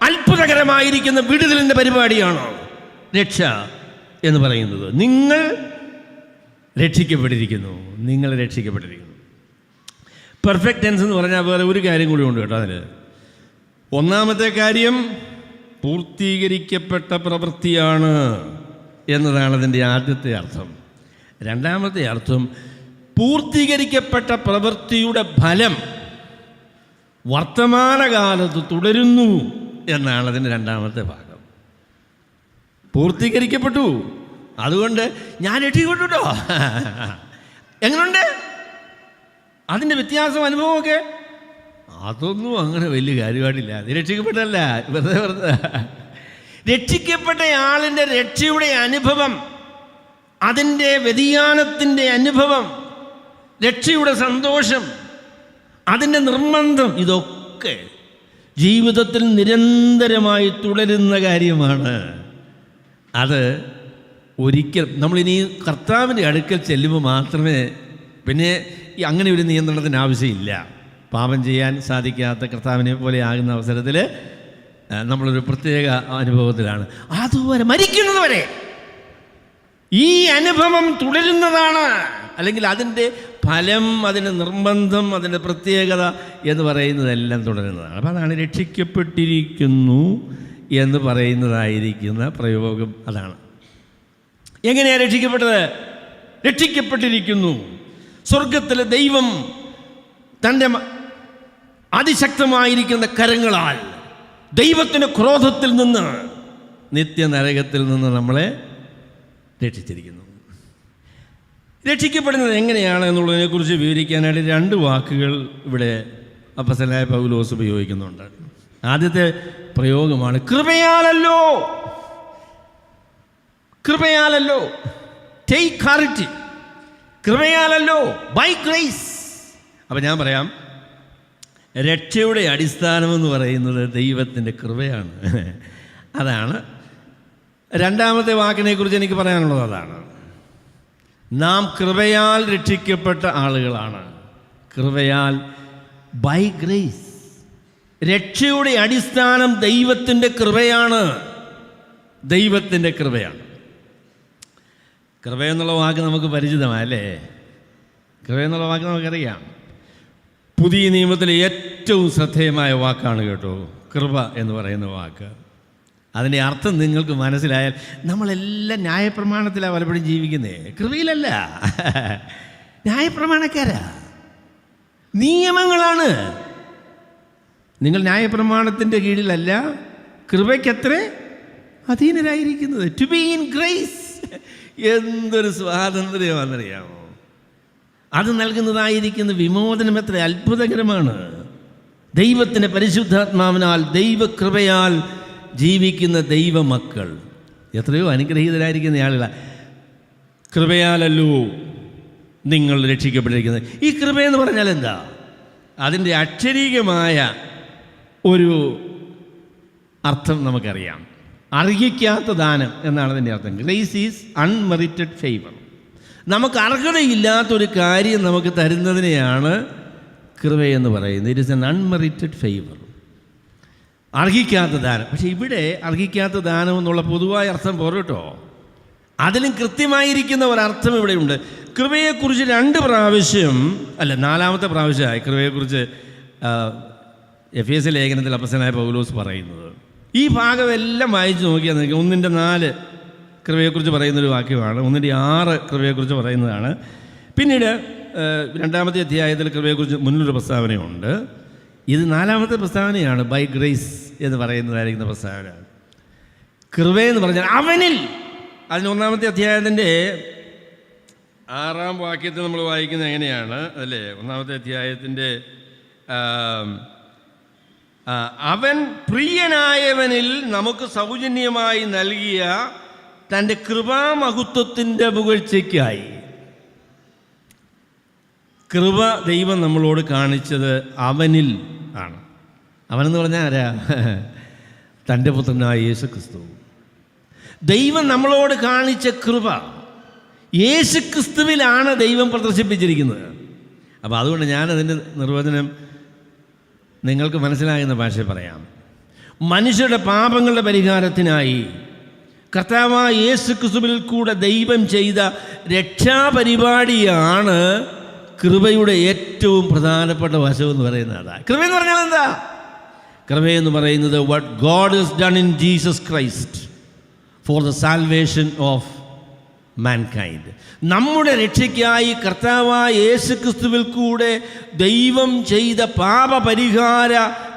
അത്ഭുതകരമായിരിക്കുന്ന വിടുതലിൻ്റെ പരിപാടിയാണ് രക്ഷ എന്ന് പറയുന്നത്. നിങ്ങൾ രക്ഷിക്കപ്പെട്ടിരിക്കുന്നു, നിങ്ങൾ രക്ഷിക്കപ്പെട്ടിരിക്കുന്നു. പെർഫെക്റ്റ് ടെൻസ് എന്ന് പറഞ്ഞാൽ വേറെ ഒരു കാര്യം കൂടി ഉണ്ട് കേട്ടോ. അതിൽ ഒന്നാമത്തെ കാര്യം പൂർത്തീകരിക്കപ്പെട്ട പ്രവൃത്തിയാണ് എന്നതാണ് അതിൻ്റെ ആദ്യത്തെ അർത്ഥം. രണ്ടാമത്തെ അർത്ഥം പൂർത്തീകരിക്കപ്പെട്ട പ്രവൃത്തിയുടെ ഫലം വർത്തമാനകാലത്ത് തുടരുന്നു എന്നാണ് അതിൻ്റെ രണ്ടാമത്തെ ഭാഗം. പൂർത്തീകരിക്കപ്പെട്ടു, അതുകൊണ്ട് ഞാൻ രക്ഷിക്കപ്പെട്ടു കേട്ടോ. എങ്ങനെയുണ്ട് അതിൻ്റെ വ്യത്യാസം, അനുഭവമൊക്കെ? അതൊന്നും അങ്ങനെ വലിയ കാര്യമായിട്ടില്ല. അത് രക്ഷിക്കപ്പെട്ടല്ല, വെറുതെ രക്ഷിക്കപ്പെട്ട ആളിൻ്റെ രക്ഷയുടെ അനുഭവം, അതിൻ്റെ വ്യതിയാനത്തിൻ്റെ അനുഭവം, രക്ഷയുടെ സന്തോഷം, അതിൻ്റെ നിർബന്ധം, ഇതൊക്കെ ജീവിതത്തിൽ നിരന്തരമായി തുടരുന്ന കാര്യമാണ്. അത് ഒരിക്കൽ നമ്മളിനി കർത്താവിൻ്റെ അടുക്കൽ ചെല്ലുമ്പോൾ മാത്രമേ പിന്നെ അങ്ങനെ ഒരു നിയന്ത്രണത്തിന് ആവശ്യമില്ല. പാപം ചെയ്യാൻ സാധിക്കാത്ത കർത്താവിനെ പോലെ ആകുന്ന അവസരത്തിൽ നമ്മളൊരു പ്രത്യേക അനുഭവത്തിലാണ്. അതുവരെ മരിക്കുന്നത് വരെ ഈ അനുഭവം തുടരുന്നതാണ്. അല്ലെങ്കിൽ അതിൻ്റെ ഫലം, അതിൻ്റെ നിർബന്ധം, അതിൻ്റെ പ്രത്യേകത എന്ന് പറയുന്നതെല്ലാം തുടരുന്നതാണ്. അപ്പോൾ അതാണ് രക്ഷിക്കപ്പെട്ടിരിക്കുന്നു എന്ന് പറയുന്നതായിരിക്കുന്ന പ്രയോഗം. അതാണ്. എങ്ങനെയാണ് രക്ഷിക്കപ്പെട്ടത്? രക്ഷിക്കപ്പെട്ടിരിക്കുന്നു. സ്വർഗത്തിലെ ദൈവം തൻ്റെ അതിശക്തമായിരിക്കുന്ന കരങ്ങളാൽ ദൈവത്തിൻ്റെ ക്രോധത്തിൽ നിന്ന്, നിത്യനരകത്തിൽ നിന്ന് നമ്മളെ രക്ഷിച്ചിരിക്കുന്നു. രക്ഷിക്കപ്പെടുന്നത് എങ്ങനെയാണ് എന്നുള്ളതിനെക്കുറിച്ച് വിവരിക്കാനായിട്ട് രണ്ട് വാക്കുകൾ ഇവിടെ അപ്പോസ്തലനായ പൗലോസ് ഉപയോഗിക്കുന്നുണ്ട്. ആദ്യത്തെ പ്രയോഗമാണ് കൃപയാലല്ലോ. കൃപയാലല്ലോ, ടേക്ക് ചാരിറ്റി, കൃപയാലല്ലോ, ബൈ ഗ്രേസ്. അപ്പം ഞാൻ പറയാം, രക്ഷയുടെ അടിസ്ഥാനമെന്ന് പറയുന്നത് ദൈവത്തിൻ്റെ കൃപയാണ്. അതാണ് രണ്ടാമത്തെ വാക്കിനെക്കുറിച്ച് എനിക്ക് പറയാനുള്ളത്. അതാണ്, നാം കൃപയാൽ രക്ഷിക്കപ്പെട്ട ആളുകളാണ്. കൃപയാൽ, ബൈ ഗ്രേസ്. രക്ഷയുടെ അടിസ്ഥാനം ദൈവത്തിൻ്റെ കൃപയാണ്. ദൈവത്തിൻ്റെ കൃപയാണ്. കൃപയെന്നുള്ള വാക്ക് നമുക്ക് പരിചിതമല്ലേ? കൃപയെന്നുള്ള വാക്ക് നമുക്കറിയാം. പുതിയ നിയമത്തിലെ ഏറ്റവും ശ്രദ്ധേയമായ വാക്കാണ് കേട്ടോ കൃപ എന്ന് പറയുന്ന വാക്ക്. അതിൻ്റെ അർത്ഥം നിങ്ങൾക്ക് മനസ്സിലായാൽ, നമ്മളെല്ലാം ന്യായപ്രമാണത്തിലാണ് പലപ്പോഴും ജീവിക്കുന്നത്, കൃപയിലല്ല. ന്യായപ്രമാണക്കാരാ, നിയമങ്ങളാണ്. നിങ്ങൾ ന്യായപ്രമാണത്തിൻ്റെ കീഴിലല്ല, കൃപയ്ക്കത്ര അധീനരായിരിക്കുന്നത്. To be in grace. എന്തൊരു സ്വാതന്ത്ര്യമാണെന്നറിയാമോ? അത് നൽകുന്നതായിരിക്കുന്ന വിമോചനം എത്ര അത്ഭുതകരമാണ്. ദൈവത്തിൻ്റെ പരിശുദ്ധാത്മാവിനാൽ, ദൈവകൃപയാൽ ജീവിക്കുന്ന ദൈവമക്കൾ എത്രയോ അനുഗ്രഹീതരായിരിക്കുന്ന ആളുകളാണ്. കൃപയാലല്ലോ നിങ്ങൾ രക്ഷിക്കപ്പെട്ടിരിക്കുന്നത്. ഈ കൃപയെന്ന് പറഞ്ഞാൽ എന്താ? അതിൻ്റെ അക്ഷരീകമായ ഒരു അർത്ഥം നമുക്കറിയാം. അർഹിക്കാത്ത ദാനം എന്നാണ് അതിൻ്റെ അർത്ഥം. Grace is unmerited favour. നമുക്ക് അർഹതയില്ലാത്തൊരു കാര്യം നമുക്ക് തരുന്നതിനെയാണ് കൃപയെന്ന് പറയുന്നത്. It is an unmerited favour, അർഹിക്കാത്ത ദാനം. പക്ഷേ ഇവിടെ അർഹിക്കാത്ത ദാനം എന്നുള്ള പൊതുവായ അർത്ഥം പോരട്ടോ. അതിലും കൃത്യമായിരിക്കുന്ന ഒരർത്ഥം ഇവിടെയുണ്ട്. കൃപയെക്കുറിച്ച് 2 പ്രാവശ്യം അല്ല 4-ാമത്തെ പ്രാവശ്യമായി കൃപയെക്കുറിച്ച് എഫേസ്യ ലേഖനത്തിൽ അപ്പോസ്തലനായ പൗലോസ് പറയുന്നത്. ഈ ഭാഗമെല്ലാം വായിച്ച് നോക്കിയാൽ 1:4 കൃപയെക്കുറിച്ച് പറയുന്നൊരു വാക്യമാണ്. 1:6 കൃപയെക്കുറിച്ച് പറയുന്നതാണ്. പിന്നീട് 2-ാമത്തെ അധ്യായത്തിൽ കൃപയെക്കുറിച്ച് മുന്നിലൊരു പ്രസ്താവനയുണ്ട്. ഇത് 4-ാമത്തെ പ്രസ്താവനയാണ്. ബൈ ഗ്രേസ് എന്ന് പറയുന്നതായിരിക്കുന്ന പ്രസ്താവന. കൃപയെന്ന് പറഞ്ഞാൽ അവനിൽ. അതിന് 1-ാമത്തെ അധ്യായത്തിൻ്റെ 6-ാം വാക്യത്തിൽ നമ്മൾ വായിക്കുന്നത് എങ്ങനെയാണ് അല്ലേ? 1-ാമത്തെ അധ്യായത്തിൻ്റെ അവൻ പ്രിയനായവനിൽ നമുക്ക് സൗജന്യമായി നൽകിയ തൻ്റെ കൃപാമഹത്വത്തിൻ്റെ പുകഴ്ചയ്ക്കായി. കൃപ ദൈവം നമ്മളോട് കാണിച്ചത് അവനിൽ ആണ്. അവനെന്ന് പറഞ്ഞാൽ ആരാ? തൻ്റെ പുത്രനായ യേശു ക്രിസ്തു. ദൈവം നമ്മളോട് കാണിച്ച കൃപ യേശു ക്രിസ്തുവിലാണ് ദൈവം പ്രദർശിപ്പിച്ചിരിക്കുന്നത്. അപ്പോൾ അതുകൊണ്ട് ഞാനതിൻ്റെ നിർവചനം നിങ്ങൾക്ക് മനസ്സിലാകുന്ന ഭാഷയിൽ പറയാം. മനുഷ്യരുടെ പാപങ്ങളുടെ പരിഹാരത്തിനായി കർത്താവായ യേശു ക്രിസ്തുവിൽ കൂടെ ദൈവം ചെയ്ത രക്ഷാപരിപാടിയാണ് കൃപയുടെ ഏറ്റവും പ്രധാനപ്പെട്ട വശമെന്ന് പറയുന്നത്. കൃപയെന്ന് പറഞ്ഞാൽ എന്താ? കൃപയെന്ന് പറയുന്നത് what God has done in Jesus Christ for the salvation of mankind. നമ്മുടെ രക്ഷയ്ക്കായി കർത്താവായ യേശു ക്രിസ്തുവിൽ കൂടെ ദൈവം ചെയ്ത പാപപരിഹാര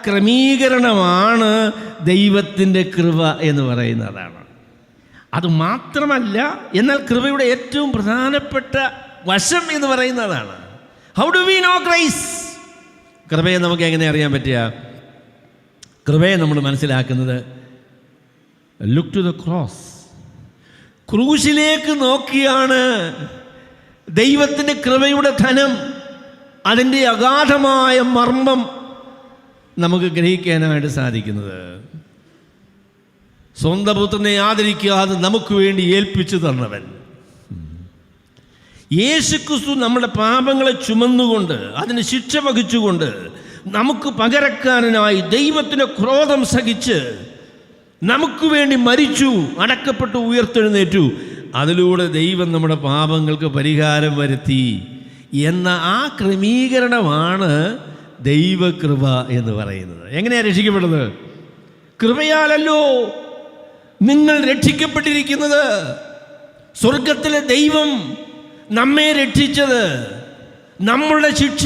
ക്രമീകരണമാണ് ദൈവത്തിൻ്റെ കൃപ എന്ന് പറയുന്നതാണ്. അതുമാത്രമല്ല, എന്നാൽ കൃപയുടെ ഏറ്റവും പ്രധാനപ്പെട്ട വശം എന്ന് പറയുന്നതാണ്. How do we know grace? കൃപയെ നമുക്ക് എങ്ങനെ അറിയാൻ പറ്റുക? കൃപയെ നമ്മൾ മനസ്സിലാക്കുന്നത് ലുക്ക് ടു ദ ക്രോസ്. ക്രൂശിലേക്ക് നോക്കിയാണ് ദൈവത്തിൻ്റെ കൃപയുടെ ധനം, അതിൻ്റെ അഗാധമായ മർമ്മം നമുക്ക് ഗ്രഹിക്കാനായിട്ട് സാധിക്കുന്നത്. സ്വന്തം പുത്രനെ ആദരിക്കാതെ നമുക്ക് വേണ്ടി ഏൽപ്പിച്ചു തന്നവൻ യേശുക്രിസ്തു നമ്മുടെ പാപങ്ങളെ ചുമന്നുകൊണ്ട് അതിന് ശിക്ഷ വഹിച്ചുകൊണ്ട് നമുക്ക് പകരക്കാരനായി ദൈവത്തിൻ്റെ ക്രോധം സഹിച്ച് നമുക്ക് വേണ്ടി മരിച്ചു, അടക്കപ്പെട്ടു, ഉയർത്തെഴുന്നേറ്റു. അതിലൂടെ ദൈവം നമ്മുടെ പാപങ്ങൾക്ക് പരിഹാരം വരുത്തി എന്ന ആ ക്രമീകരണമാണ് ദൈവകൃപ എന്ന് പറയുന്നത്. എങ്ങനെയാണ് രക്ഷിക്കപ്പെടുന്നത്? കൃപയാലല്ലോ നിങ്ങൾ രക്ഷിക്കപ്പെട്ടിരിക്കുന്നത്. സ്വർഗത്തിലെ ദൈവം നമ്മെ രക്ഷിച്ചത് നമ്മളുടെ ശിക്ഷ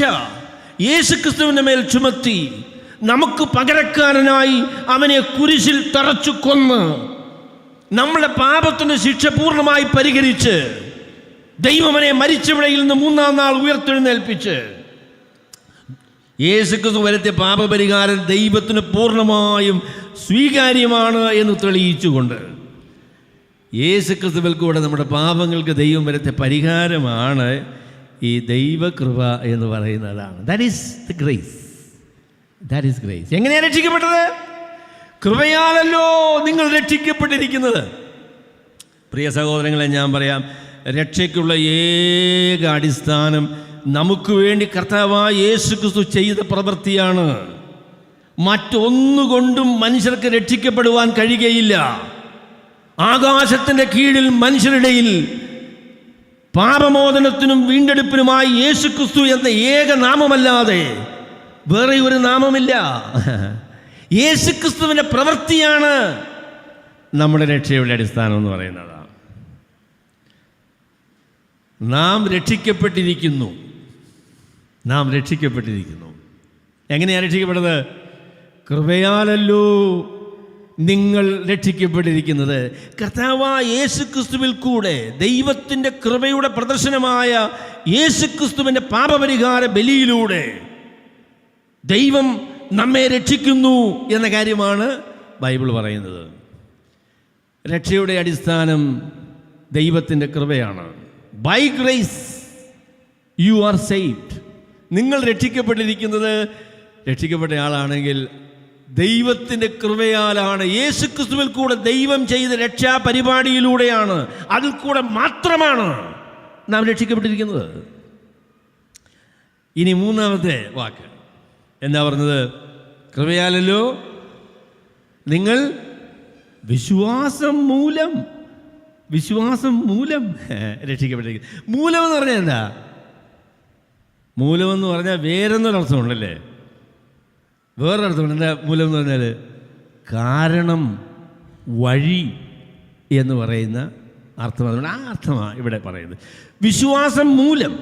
യേശുക്രിസ്തുവിൻ്റെ മേൽ ചുമത്തി നമുക്ക് പകരക്കാരനായി അവനെ കുരിശിൽ തറച്ചു കൊന്ന് നമ്മുടെ പാപത്തിൻ്റെ ശിക്ഷ പൂർണ്ണമായി പരിഹരിച്ച് ദൈവമനെ മരിച്ചവിടയിൽ നിന്ന് 3-ാം നാൾ ഉയർത്തെഴുന്നേൽപ്പിച്ച് യേശുക്രിസ്തു വരുത്തിയ പാപപരിഹാരം ദൈവത്തിന് പൂർണ്ണമായും സ്വീകാര്യമാണ് എന്ന് തെളിയിച്ചുകൊണ്ട് യേശുക്രിസ്തുവിൽ കൂടെ നമ്മുടെ പാപങ്ങൾക്ക് ദൈവം വരുത്തിയ പരിഹാരമാണ് ഈ ദൈവകൃപ എന്ന് പറയുന്നതാണ്. That is the grace. That is grace. എങ്ങനെയാണ് രക്ഷിക്കപ്പെട്ടത്? കൃപയാലല്ലോ നിങ്ങൾ രക്ഷിക്കപ്പെട്ടിരിക്കുന്നത്. പ്രിയ സഹോദരങ്ങളെ, ഞാൻ പറയാം, രക്ഷയ്ക്കുള്ള ഏക അടിസ്ഥാനം നമുക്ക് വേണ്ടി കർത്താവായ യേശുക്രിസ്തു ചെയ്ത പ്രവൃത്തിയാണ്. മറ്റൊന്നുകൊണ്ടും മനുഷ്യർക്ക് രക്ഷിക്കപ്പെടുവാൻ കഴിയുകയില്ല. ആകാശത്തിൻ്റെ കീഴിൽ മനുഷ്യരുടെയിൽ പാപമോചനത്തിനും വീണ്ടെടുപ്പിനുമായി യേശുക്രിസ്തു എന്ന ഏക നാമമല്ലാതെ വേറെ ഒരു നാമമില്ല. യേശുക്രിസ്തുവിൻ്റെ പ്രവൃത്തിയാണ് നമ്മുടെ രക്ഷയുടെ അടിസ്ഥാനം എന്ന് പറയുന്നത്. നാം രക്ഷിക്കപ്പെട്ടിരിക്കുന്നു. നാം രക്ഷിക്കപ്പെട്ടിരിക്കുന്നു. എങ്ങനെയാണ് രക്ഷിക്കപ്പെട്ടത്? കൃപയാലല്ലോ നിങ്ങൾ രക്ഷിക്കപ്പെട്ടിരിക്കുന്നത്. കർത്താവായ യേശുക്രിസ്തുവിൽ കൂടെ ദൈവത്തിൻ്റെ കൃപയുടെ പ്രദർശനമായ യേശുക്രിസ്തുവിൻ്റെ പാപപരിഹാര ബലിയിലൂടെ ദൈവം നമ്മെ രക്ഷിക്കുന്നു എന്ന കാര്യമാണ് ബൈബിൾ പറയുന്നത്. രക്ഷയുടെ അടിസ്ഥാനം ദൈവത്തിൻ്റെ കൃപയാണ്. By grace you are saved. നിങ്ങൾ രക്ഷിക്കപ്പെട്ടിരിക്കുന്നത്, രക്ഷിക്കപ്പെട്ട ആളാണെങ്കിൽ ദൈവത്തിൻ്റെ കൃപയാലാണ്. യേശുക്രിസ്തുവിൽ കൂടെ ദൈവം ചെയ്ത രക്ഷാ പരിപാടിയിലൂടെയാണ്, അതിൽ കൂടെ മാത്രമാണ് നാം രക്ഷിക്കപ്പെട്ടിരിക്കുന്നത്. ഇനി 3-ാമത്തെ വാക്ക് എന്താ പറഞ്ഞത്? കൃപയാലല്ലോ നിങ്ങൾ വിശ്വാസം മൂലം വിശ്വാസം മൂലം രക്ഷിക്കപ്പെട്ടിരിക്കുന്നു. മൂലമെന്ന് പറഞ്ഞാൽ എന്താ? മൂലമെന്ന് പറഞ്ഞാൽ വേറൊന്നൊരർത്ഥമുണ്ടല്ലേ? വേറൊരർത്ഥമുണ്ട്. എന്താ മൂലം എന്ന് പറഞ്ഞാൽ? കാരണം, വഴി എന്ന് പറയുന്ന അർത്ഥം. അതുകൊണ്ട് ആ അർത്ഥമാണ് ഇവിടെ പറയുന്നത്. വിശ്വാസം മൂലം,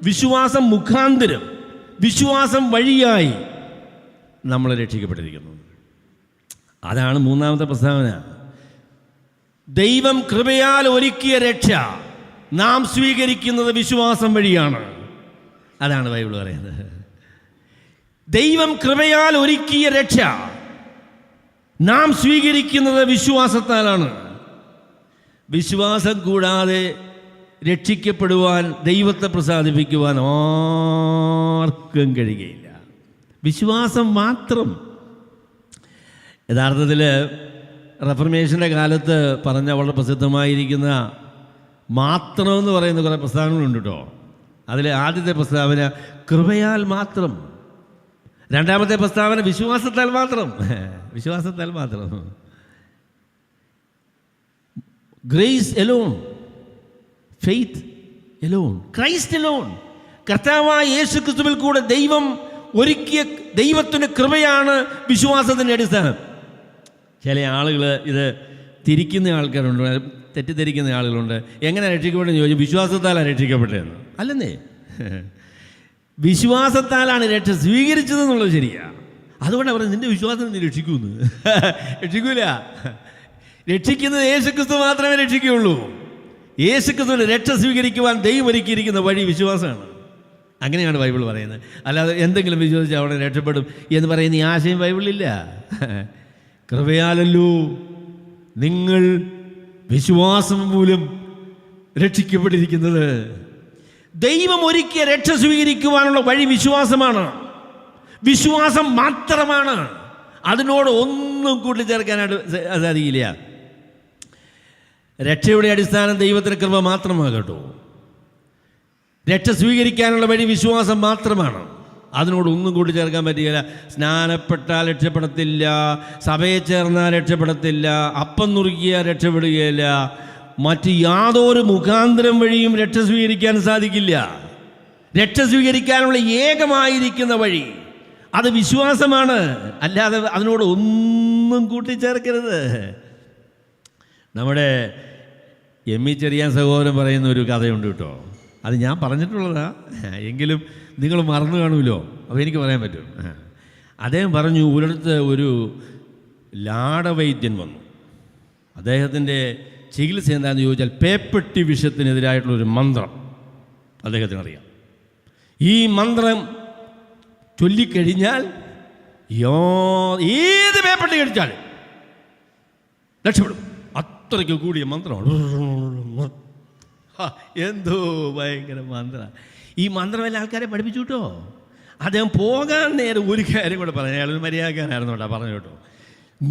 വിശ്വാസം മുഖാന്തരം, വിശ്വാസം വഴിയായി നമ്മൾ രക്ഷിക്കപ്പെട്ടിരിക്കുന്നു. അതാണ് മൂന്നാമത്തെ പ്രസ്താവന. ദൈവം കൃപയാൽ ഒരുക്കിയ രക്ഷ നാം സ്വീകരിക്കുന്നത് വിശ്വാസം വഴിയാണ്. അതാണ് ബൈബിൾ പറയുന്നത്. ദൈവം കൃപയാൽ ഒരുക്കിയ രക്ഷ നാം സ്വീകരിക്കുന്നത് വിശ്വാസത്താലാണ്. വിശ്വാസം കൂടാതെ രക്ഷിക്കപ്പെടുവാൻ, ദൈവത്തെ പ്രസാദിപ്പിക്കുവാൻ ആർക്കും കഴിയുകയില്ല. വിശ്വാസം മാത്രം. യഥാർത്ഥത്തിൽ റെഫർമേഷൻ്റെ കാലത്ത് പറഞ്ഞ വളരെ പ്രസിദ്ധമായിരിക്കുന്ന മാത്രമെന്ന് പറയുന്ന കുറേ പ്രസ്താവനകളുണ്ട് കേട്ടോ. അതിൽ ആദ്യത്തെ പ്രസ്താവന കൃപയാൽ മാത്രം, രണ്ടാമത്തെ പ്രസ്താവന വിശ്വാസത്താൽ മാത്രം. വിശ്വാസത്താൽ മാത്രം. Grace alone, faith alone, Christ alone. കർത്താവായ യേശു ക്രിസ്തുവിൽ കൂടെ ദൈവം ഒരുക്കിയ ദൈവത്തിൻ്റെ കൃപയാണ് വിശ്വാസത്തിൻ്റെ അടിസ്ഥാനം. ചില ആളുകൾ ഇത് തിരിക്കുന്ന ആൾക്കാരുണ്ട്, തെറ്റിദ്ധരിക്കുന്ന ആളുകളുണ്ട്. എങ്ങനെ രക്ഷിക്കപ്പെട്ടെന്ന് ചോദിച്ചു, വിശ്വാസത്താലാണ് രക്ഷിക്കപ്പെട്ടതെന്ന്. അല്ലെന്നേ, വിശ്വാസത്താലാണ് രക്ഷ സ്വീകരിച്ചതെന്നുള്ളത് ശരിയാണ്. അതുകൊണ്ടാണ് പറയുന്നത് നിൻ്റെ വിശ്വാസം നീ രക്ഷിക്കൂന്ന്. രക്ഷിക്കൂല. രക്ഷിക്കുന്നത് യേശുക്രിസ്തു മാത്രമേ രക്ഷിക്കുകയുള്ളൂ. യേശുക്രിസ്തുവിൻ്റെ രക്ഷ സ്വീകരിക്കുവാൻ ദൈവം ഒരുക്കിയിരിക്കുന്ന വഴി വിശ്വാസമാണ്. അങ്ങനെയാണ് ബൈബിൾ പറയുന്നത്. അല്ലാതെ എന്തെങ്കിലും വിശ്വസിച്ച് അവിടെ രക്ഷപ്പെടും എന്ന് പറയുന്ന ഈ ആശയം ബൈബിളിലില്ല. കൃപയാലല്ലോ നിങ്ങൾ വിശ്വാസം മൂലം രക്ഷിക്കപ്പെട്ടിരിക്കുന്നത്. ദൈവം ഒരുക്കിയ രക്ഷ സ്വീകരിക്കുവാനുള്ള വഴി വിശ്വാസമാണ്. വിശ്വാസം മാത്രമാണ്. അതിനോട് ഒന്നും കൂട്ടിച്ചേർക്കാനായിട്ട് സാധിക്കില്ല. രക്ഷയുടെ അടിസ്ഥാനം ദൈവത്തിൻ്റെ കൃപ മാത്രമാകട്ടോ. രക്ഷ സ്വീകരിക്കാനുള്ള വഴി വിശ്വാസം മാത്രമാണ്. അതിനോട് ഒന്നും കൂട്ടിച്ചേർക്കാൻ പറ്റുകയില്ല. സ്നാനപ്പെട്ടാൽ രക്ഷപ്പെടത്തില്ല, സഭയിൽ ചേർന്നാൽ രക്ഷപ്പെടത്തില്ല, അപ്പം നുറുക്കിയാൽ രക്ഷപ്പെടുകയില്ല, മറ്റ് യാതൊരു മുഖാന്തരം വഴിയും രക്ഷ സ്വീകരിക്കാൻ സാധിക്കില്ല. രക്ഷ സ്വീകരിക്കാനുള്ള ഏകമായിരിക്കുന്ന വഴി അത് വിശ്വാസമാണ്. അല്ലാതെ അതിനോട് ഒന്നും കൂട്ടിച്ചേർക്കരുത്. നമ്മുടെ എമ്മി ചെറിയാൻ സഹോദരൻ പറയുന്ന ഒരു കഥയുണ്ട് കേട്ടോ. അത് ഞാൻ പറഞ്ഞിട്ടുള്ളതാ, എങ്കിലും നിങ്ങൾ മറന്നു കാണുമല്ലോ, അപ്പോൾ എനിക്ക് പറയാൻ പറ്റും. അദ്ദേഹം പറഞ്ഞു, ഒരിടത്ത് ഒരു ലാടവൈദ്യൻ വന്നു. അദ്ദേഹത്തിൻ്റെ ചികിത്സ എന്താണെന്ന് ചോദിച്ചാൽ പേപ്പട്ടി വിഷത്തിനെതിരായിട്ടുള്ളൊരു മന്ത്രം അദ്ദേഹത്തിനറിയാം. ഈ മന്ത്രം ചൊല്ലിക്കഴിഞ്ഞാൽ ഏത് പേപ്പട്ടി കഴിച്ചാലും രക്ഷപ്പെടും. അത്രയ്ക്ക് കൂടിയ മന്ത്രമാണ്. എന്തോ ഭയങ്കര മന്ത്രമാണ്. ഈ മന്ത്രമെല്ലാം ആൾക്കാരെ പഠിപ്പിച്ചു കേട്ടോ. അദ്ദേഹം പോകാൻ നേരം ഒരു കാര്യം കൂടെ പറഞ്ഞു. അയാളൊരു മര്യാദക്കാരനായിരുന്നു കേട്ടോ. പറഞ്ഞു കേട്ടോ,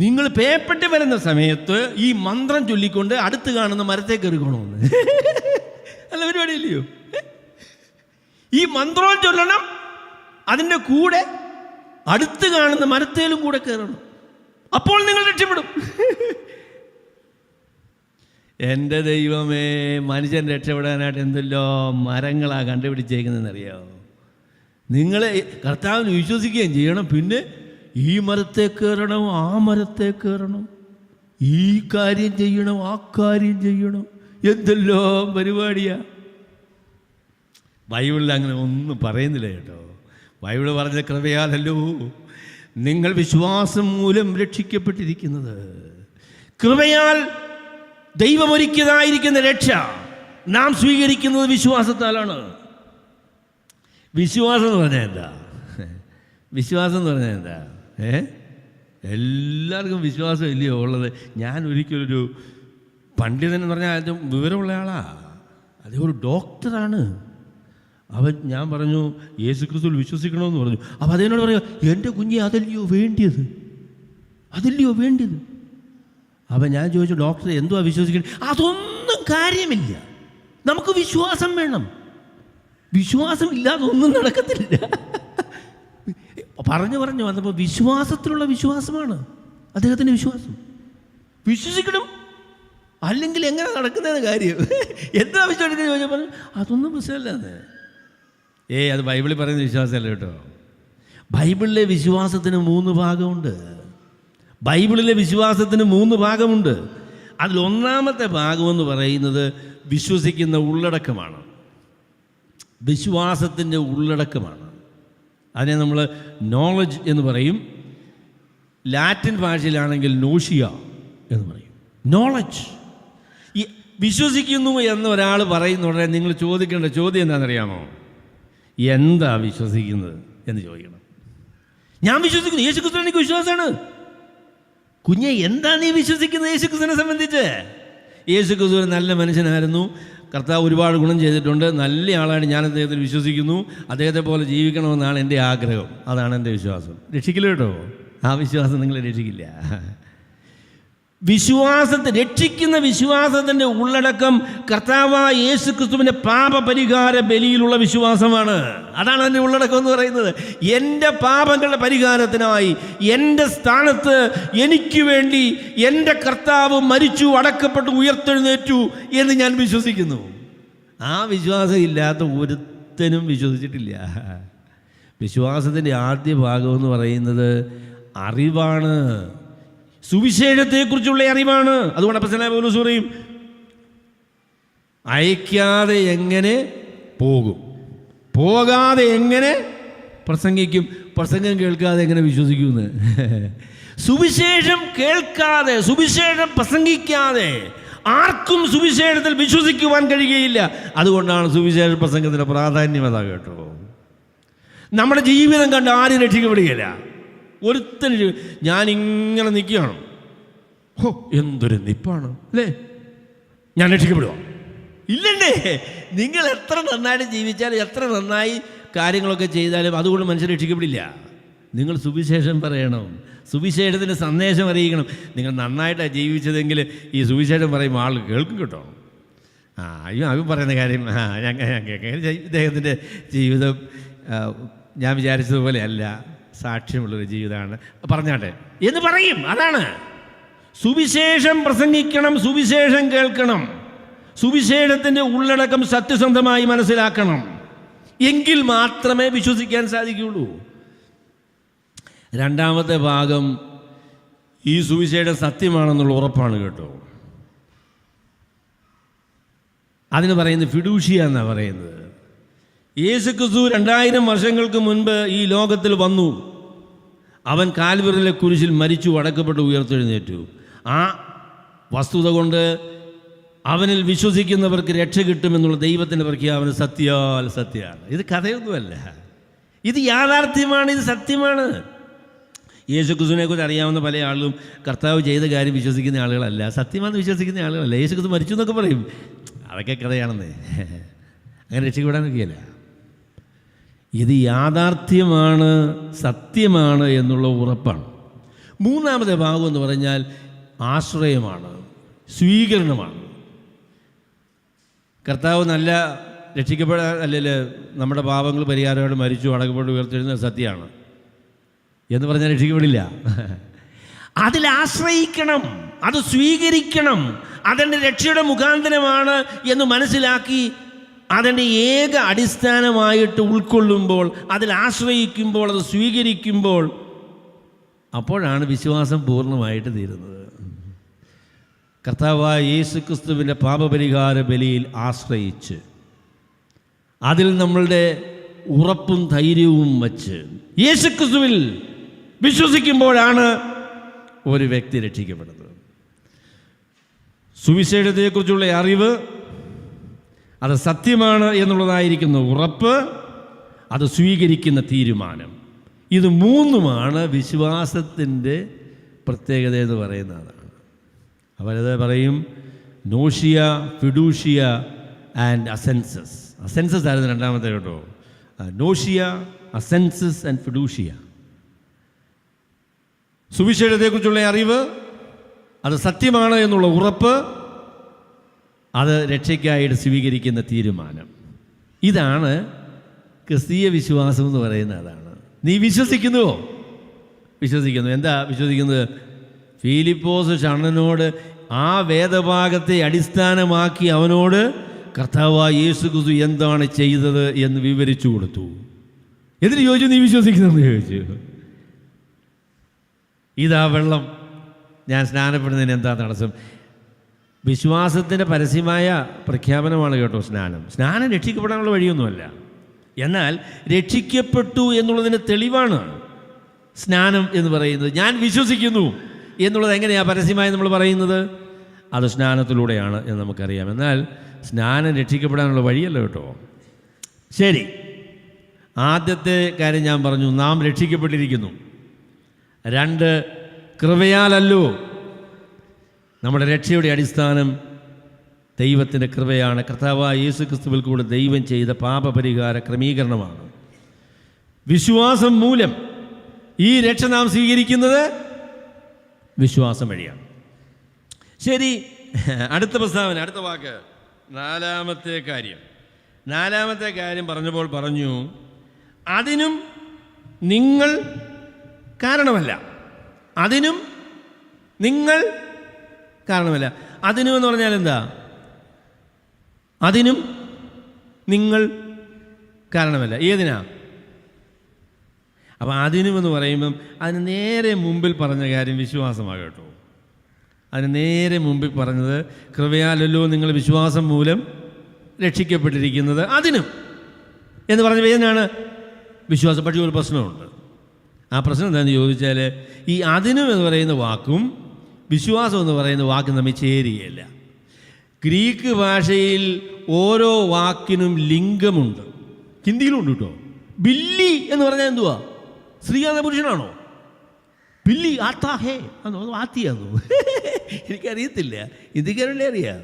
നിങ്ങൾ പേപ്പട്ടി വരുന്ന സമയത്ത് ഈ മന്ത്രം ചൊല്ലിക്കൊണ്ട് അടുത്ത് കാണുന്ന മരത്തെ കയറിക്കണമെന്ന്. അല്ല പരിപാടിയില്ലയോ? ഈ മന്ത്രവും ചൊല്ലണം, അതിൻ്റെ കൂടെ അടുത്ത് കാണുന്ന മരത്തേലും കൂടെ കയറണം. അപ്പോൾ നിങ്ങൾ രക്ഷപ്പെടും. എൻ്റെ ദൈവമേ, മനുഷ്യൻ രക്ഷപ്പെടാനായിട്ട് എന്തെല്ലോ മരങ്ങളാണ് കണ്ടുപിടിച്ചേക്കുന്നതെന്നറിയാമോ? നിങ്ങളെ കർത്താവിന് വിശ്വസിക്കുകയും ചെയ്യണം, പിന്നെ ഈ മരത്തെ കയറണം, ആ മരത്തെ കയറണം, ഈ കാര്യം ചെയ്യണം, ആ കാര്യം ചെയ്യണം, എന്തെല്ലോ പരിപാടിയാ. ബൈബിളിൽ അങ്ങനെ ഒന്നും പറയുന്നില്ല കേട്ടോ. ബൈബിൾ പറഞ്ഞ കൃപയാലല്ലോ നിങ്ങൾ വിശ്വാസം മൂലം രക്ഷിക്കപ്പെട്ടിരിക്കുന്നത്. കൃപയാൽ ദൈവമൊരുക്കിയതായിരിക്കുന്ന രക്ഷ നാം സ്വീകരിക്കുന്നത് വിശ്വാസത്താലാണ്. വിശ്വാസം എന്ന് പറഞ്ഞാൽ എന്താ? വിശ്വാസം എന്ന് പറഞ്ഞാൽ എന്താ? എല്ലാവർക്കും വിശ്വാസം ഇല്ലയോ ഉള്ളത്? ഞാൻ ഒരിക്കലൊരു പണ്ഡിതൻ എന്ന് പറഞ്ഞാൽ ഏറ്റവും വിവരമുള്ള ആളാ, അദ്ദേഹം ഒരു ഡോക്ടറാണ്. ഞാൻ പറഞ്ഞു യേശുക്രിസ്തുവിൽ വിശ്വസിക്കണമെന്ന് പറഞ്ഞു. അപ്പം അതിനോട് പറയുക, എൻ്റെ കുഞ്ഞെ അതല്ലയോ വേണ്ടിയത്, അതല്ലയോ വേണ്ടിയത്. അപ്പം ഞാൻ ചോദിച്ചു, ഡോക്ടർ എന്തുവാ വിശ്വസിക്കണം? അതൊന്നും കാര്യമില്ല, നമുക്ക് വിശ്വാസം വേണം. വിശ്വാസം ഇല്ലാതെ ഒന്നും നടക്കത്തില്ല. പറഞ്ഞു വന്നപ്പോൾ വിശ്വാസത്തിലുള്ള വിശ്വാസമാണ് അദ്ദേഹത്തിൻ്റെ വിശ്വാസം. വിശ്വസിക്കണം, അല്ലെങ്കിൽ എങ്ങനെ നടക്കുന്നതെന്ന് കാര്യം എന്താ വിശ്വസിക്കുന്നത് ചോദിച്ചപ്പോൾ അതൊന്നും പ്രശ്നമല്ലാന്ന്. അത് ബൈബിളിൽ പറയുന്ന വിശ്വാസമല്ല കേട്ടോ. ബൈബിളിലെ വിശ്വാസത്തിന് 3 ഭാഗമുണ്ട്. ബൈബിളിലെ വിശ്വാസത്തിന് 3 ഭാഗമുണ്ട്. അതിലൊന്നാമത്തെ ഭാഗമെന്ന് പറയുന്നത് വിശ്വസിക്കുന്ന ഉള്ളടക്കമാണ്, വിശ്വാസത്തിൻ്റെ ഉള്ളടക്കമാണ്. അതിനെ നമ്മൾ നോളജ് എന്ന് പറയും. ലാറ്റിൻ ഭാഷയിലാണെങ്കിൽ നോഷിയ എന്ന് പറയും. നോളജ്. ഈ വിശ്വസിക്കുന്നു എന്ന് ഒരാൾ പറയുന്ന ഉടനെ നിങ്ങൾ ചോദിക്കേണ്ട ചോദ്യം എന്താണെന്നറിയാമോ? എന്താ വിശ്വസിക്കുന്നത് എന്ന് ചോദിക്കണം. ഞാൻ വിശ്വസിക്കുന്നു, യേശുക്രിസ്തു എനിക്ക് വിശ്വാസമാണ്. കുഞ്ഞെ, എന്താ നീ വിശ്വസിക്കുന്നത് യേശുക്രിസ്തുവിനെ സംബന്ധിച്ച്? യേശുക്രിസ്തു ഒരു നല്ല മനുഷ്യനായിരുന്നു, കർത്താവ് ഒരുപാട് ഗുണം ചെയ്തിട്ടുണ്ട്, നല്ല ആളാണ്, ഞാൻ അദ്ദേഹത്തിൽ വിശ്വസിക്കുന്നു, അദ്ദേഹത്തെ പോലെ ജീവിക്കണമെന്നാണ് എൻ്റെ ആഗ്രഹം, അതാണ് എൻ്റെ വിശ്വാസം. രക്ഷിക്കില്ല കേട്ടോ, ആ വിശ്വാസം നിങ്ങളെ രക്ഷിക്കില്ല. രക്ഷിക്കുന്ന വിശ്വാസത്തിൻ്റെ ഉള്ളടക്കം കർത്താവായ യേശുക്രിസ്തുവിൻ്റെ പാപപരിഹാര ബലിയിലുള്ള വിശ്വാസമാണ്. അതാണ് അതിൻ്റെ ഉള്ളടക്കം എന്ന് പറയുന്നത്. എൻ്റെ പാപങ്ങളുടെ പരിഹാരത്തിനായി എൻ്റെ സ്ഥാനത്ത് എനിക്ക് വേണ്ടി എൻ്റെ കർത്താവ് മരിച്ചു, അടക്കപ്പെട്ടു, ഉയർത്തെഴുന്നേറ്റു എന്ന് ഞാൻ വിശ്വസിക്കുന്നു. ആ വിശ്വാസം ഇല്ലാത്ത ഒരുത്തനും വിശ്വസിച്ചിട്ടില്ല. വിശ്വാസത്തിൻ്റെ ആദ്യ ഭാഗമെന്ന് പറയുന്നത് അറിവാണ്, സുവിശേഷത്തെക്കുറിച്ചുള്ള അറിവാണ്. അതുകൊണ്ട് അപ്പോസ്തലനായ പൗലോസ് പറയും, അയക്കാതെ എങ്ങനെ പോകും, പോകാതെ എങ്ങനെ പ്രസംഗിക്കും, പ്രസംഗം കേൾക്കാതെ എങ്ങനെ വിശ്വസിക്കുമെന്ന്. സുവിശേഷം കേൾക്കാതെ, സുവിശേഷം പ്രസംഗിക്കാതെ ആർക്കും സുവിശേഷത്തിൽ വിശ്വസിക്കുവാൻ കഴിയുകയില്ല. അതുകൊണ്ടാണ് സുവിശേഷ പ്രസംഗത്തിൻ്റെ പ്രാധാന്യം. അതാ കേട്ടോ, നമ്മുടെ ജീവിതം കണ്ട് ആരും രക്ഷിക്കപ്പെടുകയില്ല. ഒരുത്തന് ഞാനിങ്ങനെ നിൽക്കുകയാണ്, എന്തൊരു നിപ്പാണ് അല്ലേ, ഞാൻ രക്ഷിക്കപ്പെടുക ഇല്ലല്ലേ? നിങ്ങൾ എത്ര നന്നായിട്ട് ജീവിച്ചാലും എത്ര നന്നായി കാര്യങ്ങളൊക്കെ ചെയ്താലും അതുകൊണ്ട് മനുഷ്യർ രക്ഷിക്കപ്പെടില്ല. നിങ്ങൾ സുവിശേഷം പറയണം, സുവിശേഷത്തിൻ്റെ സന്ദേശം അറിയിക്കണം. നിങ്ങൾ നന്നായിട്ടാണ് ജീവിച്ചതെങ്കിൽ ഈ സുവിശേഷം പറയുമ്പോൾ ആൾ കേൾക്കും കേട്ടോ. അയ്യോ അവൻ പറയുന്ന കാര്യം ഞാൻ ഇദ്ദേഹത്തിൻ്റെ ജീവിതം ഞാൻ വിചാരിച്ചതുപോലെ അല്ല, സാക്ഷ്യമുള്ളൊരു ജീവിതമാണ്, പറഞ്ഞാട്ടെ എന്ന് പറയും. അതാണ് സുവിശേഷം പ്രസംഗിക്കണം, സുവിശേഷം കേൾക്കണം, സുവിശേഷത്തിൻ്റെ ഉള്ളടക്കം സത്യസന്ധമായി മനസ്സിലാക്കണം. എങ്കിൽ മാത്രമേ വിശ്വസിക്കാൻ സാധിക്കുകയുള്ളൂ. രണ്ടാമത്തെ ഭാഗം ഈ സുവിശേഷം സത്യമാണെന്നുള്ള ഉറപ്പാണ് കേട്ടോ. അതിന് പറയുന്നത് ഫിഡൂഷ്യ എന്നാണ് പറയുന്നത്. യേശുക്രിസ്തു 2000 വർഷങ്ങൾക്ക് മുൻപ് ഈ ലോകത്തിൽ വന്നു. അവൻ കാൽവരിയിലെ കുരിശിൽ മരിച്ചു, അടക്കപ്പെട്ടു, ഉയർത്തെഴുന്നേറ്റു. ആ വസ്തുത കൊണ്ട് അവനിൽ വിശ്വസിക്കുന്നവർക്ക് രക്ഷ കിട്ടുമെന്നുള്ള ദൈവത്തിൻ്റെ പ്രഖ്യാപനം സത്യാൽ സത്യമാണ്. ഇത് കഥയൊന്നുമല്ല, ഇത് യാഥാർത്ഥ്യമാണ്, ഇത് സത്യമാണ്. യേശുക്രിസ്തുവിനെക്കുറിച്ച് അറിയാവുന്ന പല ആളുകളും കർത്താവ് ചെയ്ത കാര്യം വിശ്വസിക്കുന്ന ആളുകളല്ല, സത്യമാണെന്ന് വിശ്വസിക്കുന്ന ആളുകളല്ല. യേശുക്രിസ്തു മരിച്ചു എന്നൊക്കെ പറയും, അതൊക്കെ കഥയാണെന്നേ, അങ്ങനെ രക്ഷപ്പെടാനൊക്കെയല്ല. ഇത് യാഥാർത്ഥ്യമാണ്, സത്യമാണ് എന്നുള്ള ഉറപ്പാണ്. മൂന്നാമത്തെ ഭാഗം എന്ന് പറഞ്ഞാൽ ആശ്രയമാണ്, സ്വീകരണമാണ്. കർത്താവ് നല്ല അല്ലെങ്കിൽ നമ്മുടെ പാപങ്ങൾ പരിഹാരമായിട്ട് മരിച്ചു, അടക്കപ്പെട്ടു, ഉയർത്തെഴുന്നത് സത്യമാണ് എന്ന് പറഞ്ഞാൽ രക്ഷിക്കപ്പെടില്ല. അതിൽ ആശ്രയിക്കണം, അത് സ്വീകരിക്കണം. അതെൻ്റെ രക്ഷയുടെ മുഖാന്തരമാണ് എന്ന് മനസ്സിലാക്കി അതിൻ്റെ ഏക അടിസ്ഥാനമായിട്ട് ഉൾക്കൊള്ളുമ്പോൾ, അതിൽ ആശ്രയിക്കുമ്പോൾ, അത് സ്വീകരിക്കുമ്പോൾ, അപ്പോഴാണ് വിശ്വാസം പൂർണ്ണമായിട്ട് തീരുന്നത്. കർത്താവായ യേശുക്രിസ്തുവിൻ്റെ പാപപരിഹാര ബലിയിൽ ആശ്രയിച്ച് അതിൽ നമ്മളുടെ ഉറപ്പും ധൈര്യവും വച്ച് യേശുക്രിസ്തുവിൽ വിശ്വസിക്കുമ്പോഴാണ് ഒരു വ്യക്തി രക്ഷിക്കപ്പെടുന്നത്. സുവിശേഷത്തെക്കുറിച്ചുള്ള അറിവ്, അത് സത്യമാണ് എന്നുള്ളതായിരിക്കുന്ന ഉറപ്പ്, അത് സ്വീകരിക്കുന്ന തീരുമാനം, ഇത് മൂന്നുമാണ് വിശ്വാസത്തിൻ്റെ പ്രത്യേകത എന്ന് പറയുന്നതാണ്. അവരത് പറയും നോഷിയ, ഫിഡൂഷ്യ ആൻഡ് അസെൻസസ്. അസെൻസസ് ആയിരുന്നു രണ്ടാമത്തെ കേട്ടോ. നോഷിയ, അസെൻസസ് ആൻഡ് ഫിഡൂഷ്യ. സുവിശേഷത്തെക്കുറിച്ചുള്ള അറിവ്, അത് സത്യമാണ് എന്നുള്ള ഉറപ്പ്, അത് രക്ഷയ്ക്കായിട്ട് സ്വീകരിക്കുന്ന തീരുമാനം. ഇതാണ് ക്രിസ്തീയ വിശ്വാസം എന്ന് പറയുന്നത്. അതാണ്. നീ വിശ്വസിക്കുന്നുവോ? വിശ്വസിക്കുന്നു. എന്താ വിശ്വസിക്കുന്നത്? ഫിലിപ്പോസ് ഷണ്ണനോട് ആ വേദഭാഗത്തെ അടിസ്ഥാനമാക്കി അവനോട് കർത്താവായ യേശു ക്രിസ്തു എന്താണ് ചെയ്തത് എന്ന് വിവരിച്ചു കൊടുത്തു. എന്നിട്ട് ചോദിച്ചു, നീ വിശ്വസിക്കുന്നെന്ന് ചോദിച്ചു. ഇതാ വെള്ളം, ഞാൻ സ്നാനപ്പെടുന്നതിന് എന്താ തടസ്സം? വിശ്വാസത്തിൻ്റെ പരസ്യമായ പ്രഖ്യാപനമാണ് കേട്ടോ സ്നാനം. സ്നാനം രക്ഷിക്കപ്പെടാനുള്ള വഴിയൊന്നുമല്ല, എന്നാൽ രക്ഷിക്കപ്പെട്ടു എന്നുള്ളതിന് തെളിവാണ് സ്നാനം എന്ന് പറയുന്നത്. ഞാൻ വിശ്വസിക്കുന്നു എന്നുള്ളത് എങ്ങനെയാണ് പരസ്യമായി നമ്മൾ പറയുന്നത്? അത് സ്നാനത്തിലൂടെയാണ് എന്ന് നമുക്കറിയാം. എന്നാൽ സ്നാനം രക്ഷിക്കപ്പെടാനുള്ള വഴിയല്ല കേട്ടോ. ശരി, ആദ്യത്തെ കാര്യം ഞാൻ പറഞ്ഞു, നാം രക്ഷിക്കപ്പെട്ടിരിക്കുന്നു. 2, കൃപയാലല്ലോ. നമ്മുടെ രക്ഷയുടെ അടിസ്ഥാനം ദൈവത്തിൻ്റെ കൃപയാണ്. കർത്താവായ യേശു ക്രിസ്തുവിൽ കൂടെ ദൈവം ചെയ്ത പാപപരിഹാര ക്രമീകരണമാണ്. വിശ്വാസം മൂലം ഈ രക്ഷ നാം സ്വീകരിക്കുന്നത് വിശ്വാസം വഴിയാണ്. ശരി, അടുത്ത പ്രസ്താവന, അടുത്ത വാക്ക്, 4-ാമത്തെ കാര്യം പറഞ്ഞപ്പോൾ പറഞ്ഞു, അതിനും നിങ്ങൾ കാരണമല്ല. അതിനും നിങ്ങൾ കാരണമല്ല. അതിനും എന്ന് പറഞ്ഞാൽ എന്താ? അതിനും നിങ്ങൾ കാരണമല്ല. ഏതിനാ? അപ്പം അതിനുമെന്ന് പറയുമ്പം അതിന് നേരെ മുമ്പിൽ പറഞ്ഞ കാര്യം വിശ്വാസമാണ് കേട്ടോ. അതിന് നേരെ മുമ്പിൽ പറഞ്ഞത് കൃപയാലല്ലോ നിങ്ങൾ വിശ്വാസം മൂലം രക്ഷിക്കപ്പെട്ടിരിക്കുന്നത്. അതിനും എന്ന് പറഞ്ഞ ഏതിനാണ്? വിശ്വാസം. പക്ഷേ ഒരു പ്രശ്നമുണ്ട്. ആ പ്രശ്നം എന്താണെന്ന് ചോദിച്ചാൽ, ഈ അതിനും എന്ന് പറയുന്ന വാക്കും വിശ്വാസം എന്ന് പറയുന്ന വാക്കും തമ്മിൽ ചേരുകയില്ല. ഗ്രീക്ക് ഭാഷയിൽ ഓരോ വാക്കിനും ലിംഗമുണ്ട്. ഹിന്ദിയിലുണ്ട് കേട്ടോ. ബില്ലി എന്ന് പറഞ്ഞാൽ എന്തുവാ? സ്ത്രീയാണോ പുരുഷനാണോ? ബില്ലി ആത്താ ഹേ എന്നോ ആത്തിയാന്നോ എനിക്കറിയത്തില്ല. ഹിന്ദിക്കാരല്ലേ അറിയാം.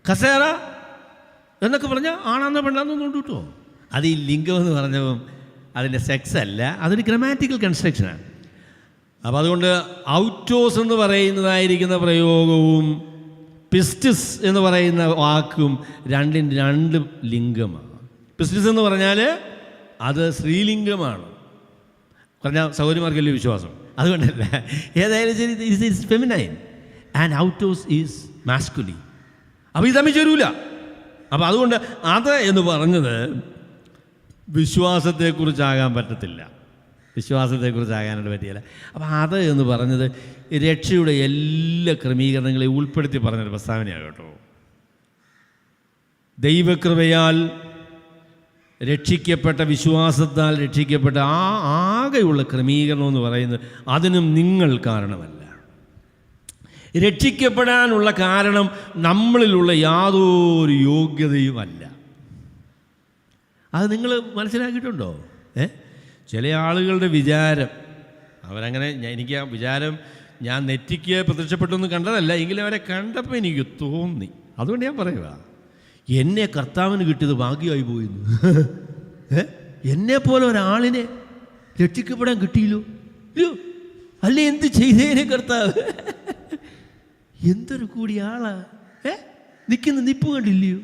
കസേറ എന്നൊക്കെ പറഞ്ഞാൽ ആണാന്നോ പെണ്ണാന്നോ ഉണ്ട് കേട്ടോ. അത് ഈ ലിംഗം എന്ന് പറഞ്ഞപ്പം അതിൻ്റെ സെക്സ് അല്ല, അതൊരു ഗ്രമാറ്റിക്കൽ കൺസ്ട്രക്ഷനാണ്. അപ്പം അതുകൊണ്ട് ഔറ്റോസ് എന്ന് പറയുന്നതായിരിക്കുന്ന പ്രയോഗവും പിസ്റ്റിസ് എന്ന് പറയുന്ന വാക്കും രണ്ടിന് 2 ലിംഗമാണ്. പിസ്റ്റിസ് എന്ന് പറഞ്ഞാൽ അത് സ്ത്രീലിംഗമാണ്. പറഞ്ഞാൽ സൗകര്യമാർക്കല്ലേ വിശ്വാസം, അതുകൊണ്ടല്ല. ഏതായാലും ശരി, ഇറ്റ്സ് ഫെമിനൈൻ ആൻഡ് ഔറ്റോസ് ഈസ് മാസ്കുലിൻ. അപ്പോൾ ഇത് തമ്മിൽ ചേരൂല. അപ്പോൾ അതുകൊണ്ട് അത് എന്ന് പറഞ്ഞത് വിശ്വാസത്തെക്കുറിച്ചാകാൻ പറ്റത്തില്ല, വിശ്വാസത്തെക്കുറിച്ചാകാനായിട്ട് പറ്റിയില്ല. അപ്പോൾ അത് എന്ന് പറഞ്ഞത് രക്ഷയുടെ എല്ലാ ക്രമീകരണങ്ങളെയും ഉൾപ്പെടുത്തി പറഞ്ഞൊരു പ്രസ്താവനയാണ് കേട്ടോ. ദൈവകൃപയാൽ രക്ഷിക്കപ്പെട്ട, വിശ്വാസത്താൽ രക്ഷിക്കപ്പെട്ട ആകെയുള്ള ക്രമീകരണം എന്ന് പറയുന്നത് അതിനും നിങ്ങൾ കാരണമല്ല. രക്ഷിക്കപ്പെടാനുള്ള കാരണം നമ്മളിലുള്ള യാതൊരു യോഗ്യതയുമല്ല. അത് നിങ്ങൾ മനസ്സിലാക്കിയിട്ടുണ്ടോ? ചില ആളുകളുടെ വിചാരം, അവരങ്ങനെ, എനിക്ക് ആ വിചാരം ഞാൻ നെറ്റിക്ക് പ്രത്യക്ഷപ്പെട്ടൊന്നും കണ്ടതല്ല, എങ്കിലും അവരെ കണ്ടപ്പോൾ എനിക്ക് തോന്നി. അതുകൊണ്ട് ഞാൻ പറയുക, എന്നെ കർത്താവിന് കിട്ടിയത് ഭാഗ്യമായി പോയിരുന്നു. എന്നെപ്പോലെ ഒരാളിനെ രക്ഷിക്കപ്പെടാൻ കിട്ടിയില്ലോ. ഇല്ലയോ? അല്ലേ എന്ത് ചെയ്തേനെ കർത്താവ്? എന്തൊരു കൂടി ആളാ നിൽക്കുന്ന നിപ്പ് കണ്ടില്ലയോ?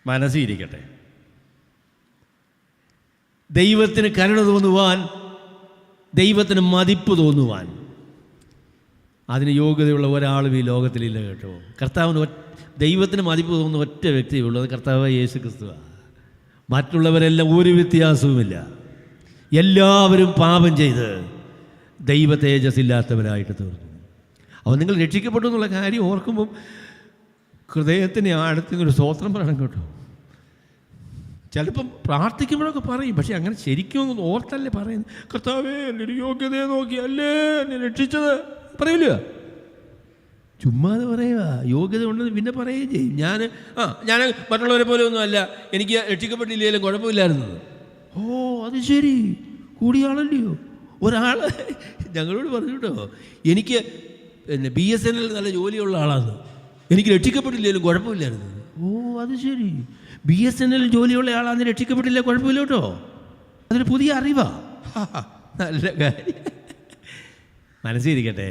മനസ്സിരിക്കട്ടെ, ദൈവത്തിന് കരുണ തോന്നുവാൻ, ദൈവത്തിന് മതിപ്പ് തോന്നുവാൻ അതിന് യോഗ്യതയുള്ള ഒരാളും ഈ ലോകത്തിലില്ല കേട്ടോ. കർത്താവിന് ദൈവത്തിന് മതിപ്പ് തോന്നുന്ന ഒറ്റ വ്യക്തിയുള്ളൂ, അത് കർത്താവ് യേശു ക്രിസ്തുവാണ്. മറ്റുള്ളവരെല്ലാം ഒരു വ്യത്യാസവുമില്ല. എല്ലാവരും പാപം ചെയ്ത് ദൈവ തേജസ്സില്ലാത്തവരായിട്ട് തീർന്നു. അപ്പോൾ നിങ്ങൾ രക്ഷിക്കപ്പെട്ടു എന്നുള്ള കാര്യം ഓർക്കുമ്പം ഹൃദയത്തിന് ആഴത്തിനൊരു സ്തോത്രം പറയണം കേട്ടോ. ചിലപ്പം പ്രാർത്ഥിക്കുമ്പോഴൊക്കെ പറയും, പക്ഷെ അങ്ങനെ ശരിക്കും ഓർത്തല്ലേ പറയുന്നത്. കർത്താവേ, എൻ്റെ ഒരു യോഗ്യതയെ നോക്കി അല്ലേ എന്നെ രക്ഷിച്ചത് പറയില്ല, ചുമ്മാതെ പറയുക. യോഗ്യത ഉണ്ടെന്ന് പിന്നെ പറയുകയും ചെയ്യും. ഞാൻ മറ്റുള്ളവരെ പോലെ ഒന്നും അല്ല, എനിക്ക് രക്ഷിക്കപ്പെട്ടില്ലെങ്കിലും കുഴപ്പമില്ലായിരുന്നത്. ഓ, അത് ശരി, കൂടിയാളല്ലയോ. ഒരാൾ ഞങ്ങളോട് പറഞ്ഞു കേട്ടോ, എനിക്ക് BSNL നല്ല ജോലിയുള്ള ആളാണ്, എനിക്ക് രക്ഷിക്കപ്പെട്ടില്ലെങ്കിലും കുഴപ്പമില്ലായിരുന്നു. ഓ, അത് ശരി, BSNL ജോലിയുള്ള ആളാന്ന് രക്ഷിക്കപ്പെട്ടില്ല, കുഴപ്പമില്ല കേട്ടോ. അതൊരു പുതിയ അറിവാ. നല്ല കാര്യം. മനസ്സിരിക്കട്ടെ,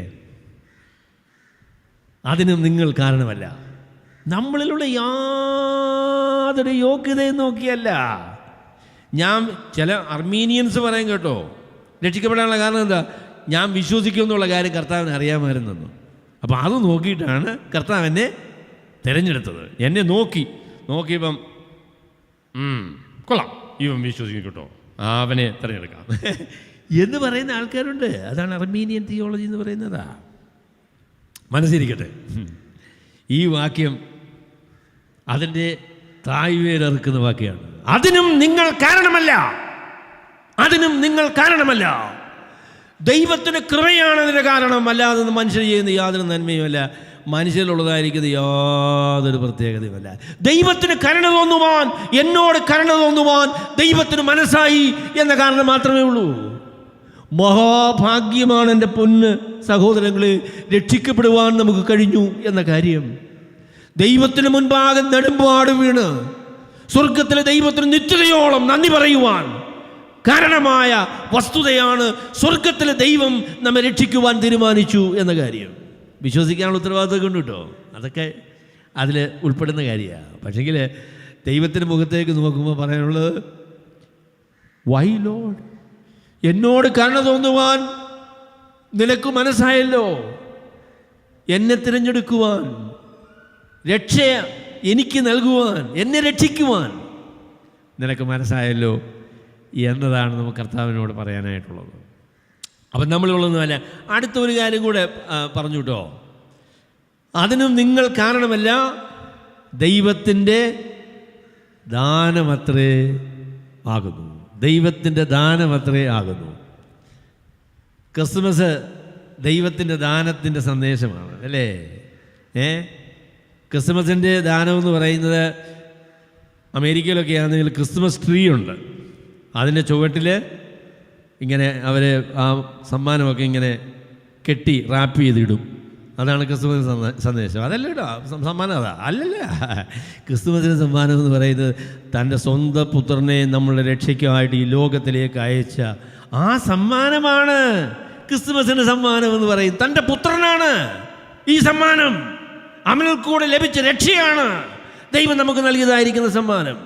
അതിനും നിങ്ങൾ കാരണമല്ല. നമ്മളിലുള്ള യാതൊരു യോഗ്യതയും നോക്കിയല്ല. ചില അർമീനിയൻസ് പറയും കേട്ടോ, രക്ഷിക്കപ്പെടാനുള്ള കാരണം എന്താ? ഞാൻ വിശ്വസിക്കുമെന്നുള്ള കാര്യം കർത്താവിന് അറിയാമായിരുന്നു. അപ്പോൾ അത് നോക്കിയിട്ടാണ് കർത്താവ് എന്നെ തിരഞ്ഞെടുത്തത്. എന്നെ നോക്കിയപ്പം കൊള്ളാം, ഇവൻ വിശ്വസിക്കും കേട്ടോ, അവനെ തിരഞ്ഞെടുക്കാം എന്ന് പറയുന്ന ആൾക്കാരുണ്ട്. അതാണ് അർമീനിയൻ തിയോളജി എന്ന് പറയുന്നതാ. മനസ്സിരിക്കട്ടെ, ഈ വാക്യം അതിൻ്റെ തായ്വേരറുക്കുന്ന വാക്യമാണ്. അതിനും നിങ്ങൾ കാരണമല്ല, ദൈവത്തിന് കൃപയാണ് അതിൻ്റെ കാരണം, അല്ലാതെ മനുഷ്യർ ചെയ്യുന്ന യാതൊരു നന്മയുമല്ല, മനുഷ്യരിലുള്ളതായിരിക്കുന്ന യാതൊരു പ്രത്യേകതയുമല്ല. ദൈവത്തിന് കരുണ തോന്നുവാൻ, എന്നോട് കരുണ തോന്നുവാൻ ദൈവത്തിന് മനസ്സായി എന്ന കാരണം മാത്രമേ ഉള്ളൂ. മഹാഭാഗ്യമാണ് എൻ്റെ പൊന്ന് സഹോദരങ്ങളെ, രക്ഷിക്കപ്പെടുവാൻ നമുക്ക് കഴിഞ്ഞു എന്ന കാര്യം. ദൈവത്തിന് മുൻപാകെ നെടുമ്പാട് വീണ് സ്വർഗത്തിലെ ദൈവത്തിന് നിത്യതയോളം നന്ദി പറയുവാൻ കാരണമായ വസ്തുതയാണ് സ്വർഗത്തിലെ ദൈവം നമ്മെ രക്ഷിക്കുവാൻ തീരുമാനിച്ചു എന്ന കാര്യം. വിശ്വസിക്കാനുള്ള ഉത്തരവാദിത്വം ഉണ്ട് കേട്ടോ, അതൊക്കെ അതിൽ ഉൾപ്പെടുന്ന കാര്യമാണ്. പക്ഷെങ്കിൽ ദൈവത്തിൻ്റെ മുഖത്തേക്ക് നോക്കുമ്പോൾ പറയാനുള്ളത്, വൈ ലോർഡ്, എന്നോട് കരുണ തോന്നുവാൻ നിനക്ക് മനസ്സായല്ലോ, എന്നെ തിരഞ്ഞെടുക്കുവാൻ, രക്ഷ എനിക്ക് നൽകുവാൻ, എന്നെ രക്ഷിക്കുവാൻ നിനക്ക് മനസ്സായല്ലോ എന്നതാണ് നമുക്ക് കർത്താവിനോട് പറയാനായിട്ടുള്ളത്. അപ്പം നമ്മളുള്ളതൊന്നുമല്ല. അടുത്ത ഒരു കാര്യം കൂടെ പറഞ്ഞു കേട്ടോ, അതിനും നിങ്ങൾ കാരണമല്ല, ദൈവത്തിൻ്റെ ദാനമത്രേ ആകുന്നു. ദൈവത്തിൻ്റെ ദാനമത്രേ ആകുന്നു. ക്രിസ്മസ് ദൈവത്തിൻ്റെ ദാനത്തിൻ്റെ സന്ദേശമാണ് അല്ലേ? ക്രിസ്മസിൻ്റെ ദാനമെന്ന് പറയുന്നത്, അമേരിക്കയിലൊക്കെ ആണെങ്കിൽ ക്രിസ്മസ് ട്രീ ഉണ്ട്, അതിൻ്റെ ചുവട്ടിൽ ഇങ്ങനെ അവർ ആ സമ്മാനമൊക്കെ ഇങ്ങനെ കെട്ടി റാപ്പ് ചെയ്തിടും. അതാണ് ക്രിസ്മസ് സന്ദേശം. അതല്ല കേട്ടോ സമ്മാനം, അല്ലല്ല. ക്രിസ്തുമസിൻ്റെ സമ്മാനം എന്ന് പറയുന്നത് തൻ്റെ സ്വന്തം പുത്രനെ നമ്മളുടെ രക്ഷയ്ക്കായിട്ട് ഈ ലോകത്തിലേക്ക് അയച്ച ആ സമ്മാനമാണ് ക്രിസ്തുമസിൻ്റെ സമ്മാനം എന്ന് പറയും. തൻ്റെ പുത്രനാണ് ഈ സമ്മാനം, അവനിൽ കൂടെ ലഭിച്ച രക്ഷയാണ് ദൈവം നമുക്ക് നൽകിയതായിരിക്കുന്ന സമ്മാനം.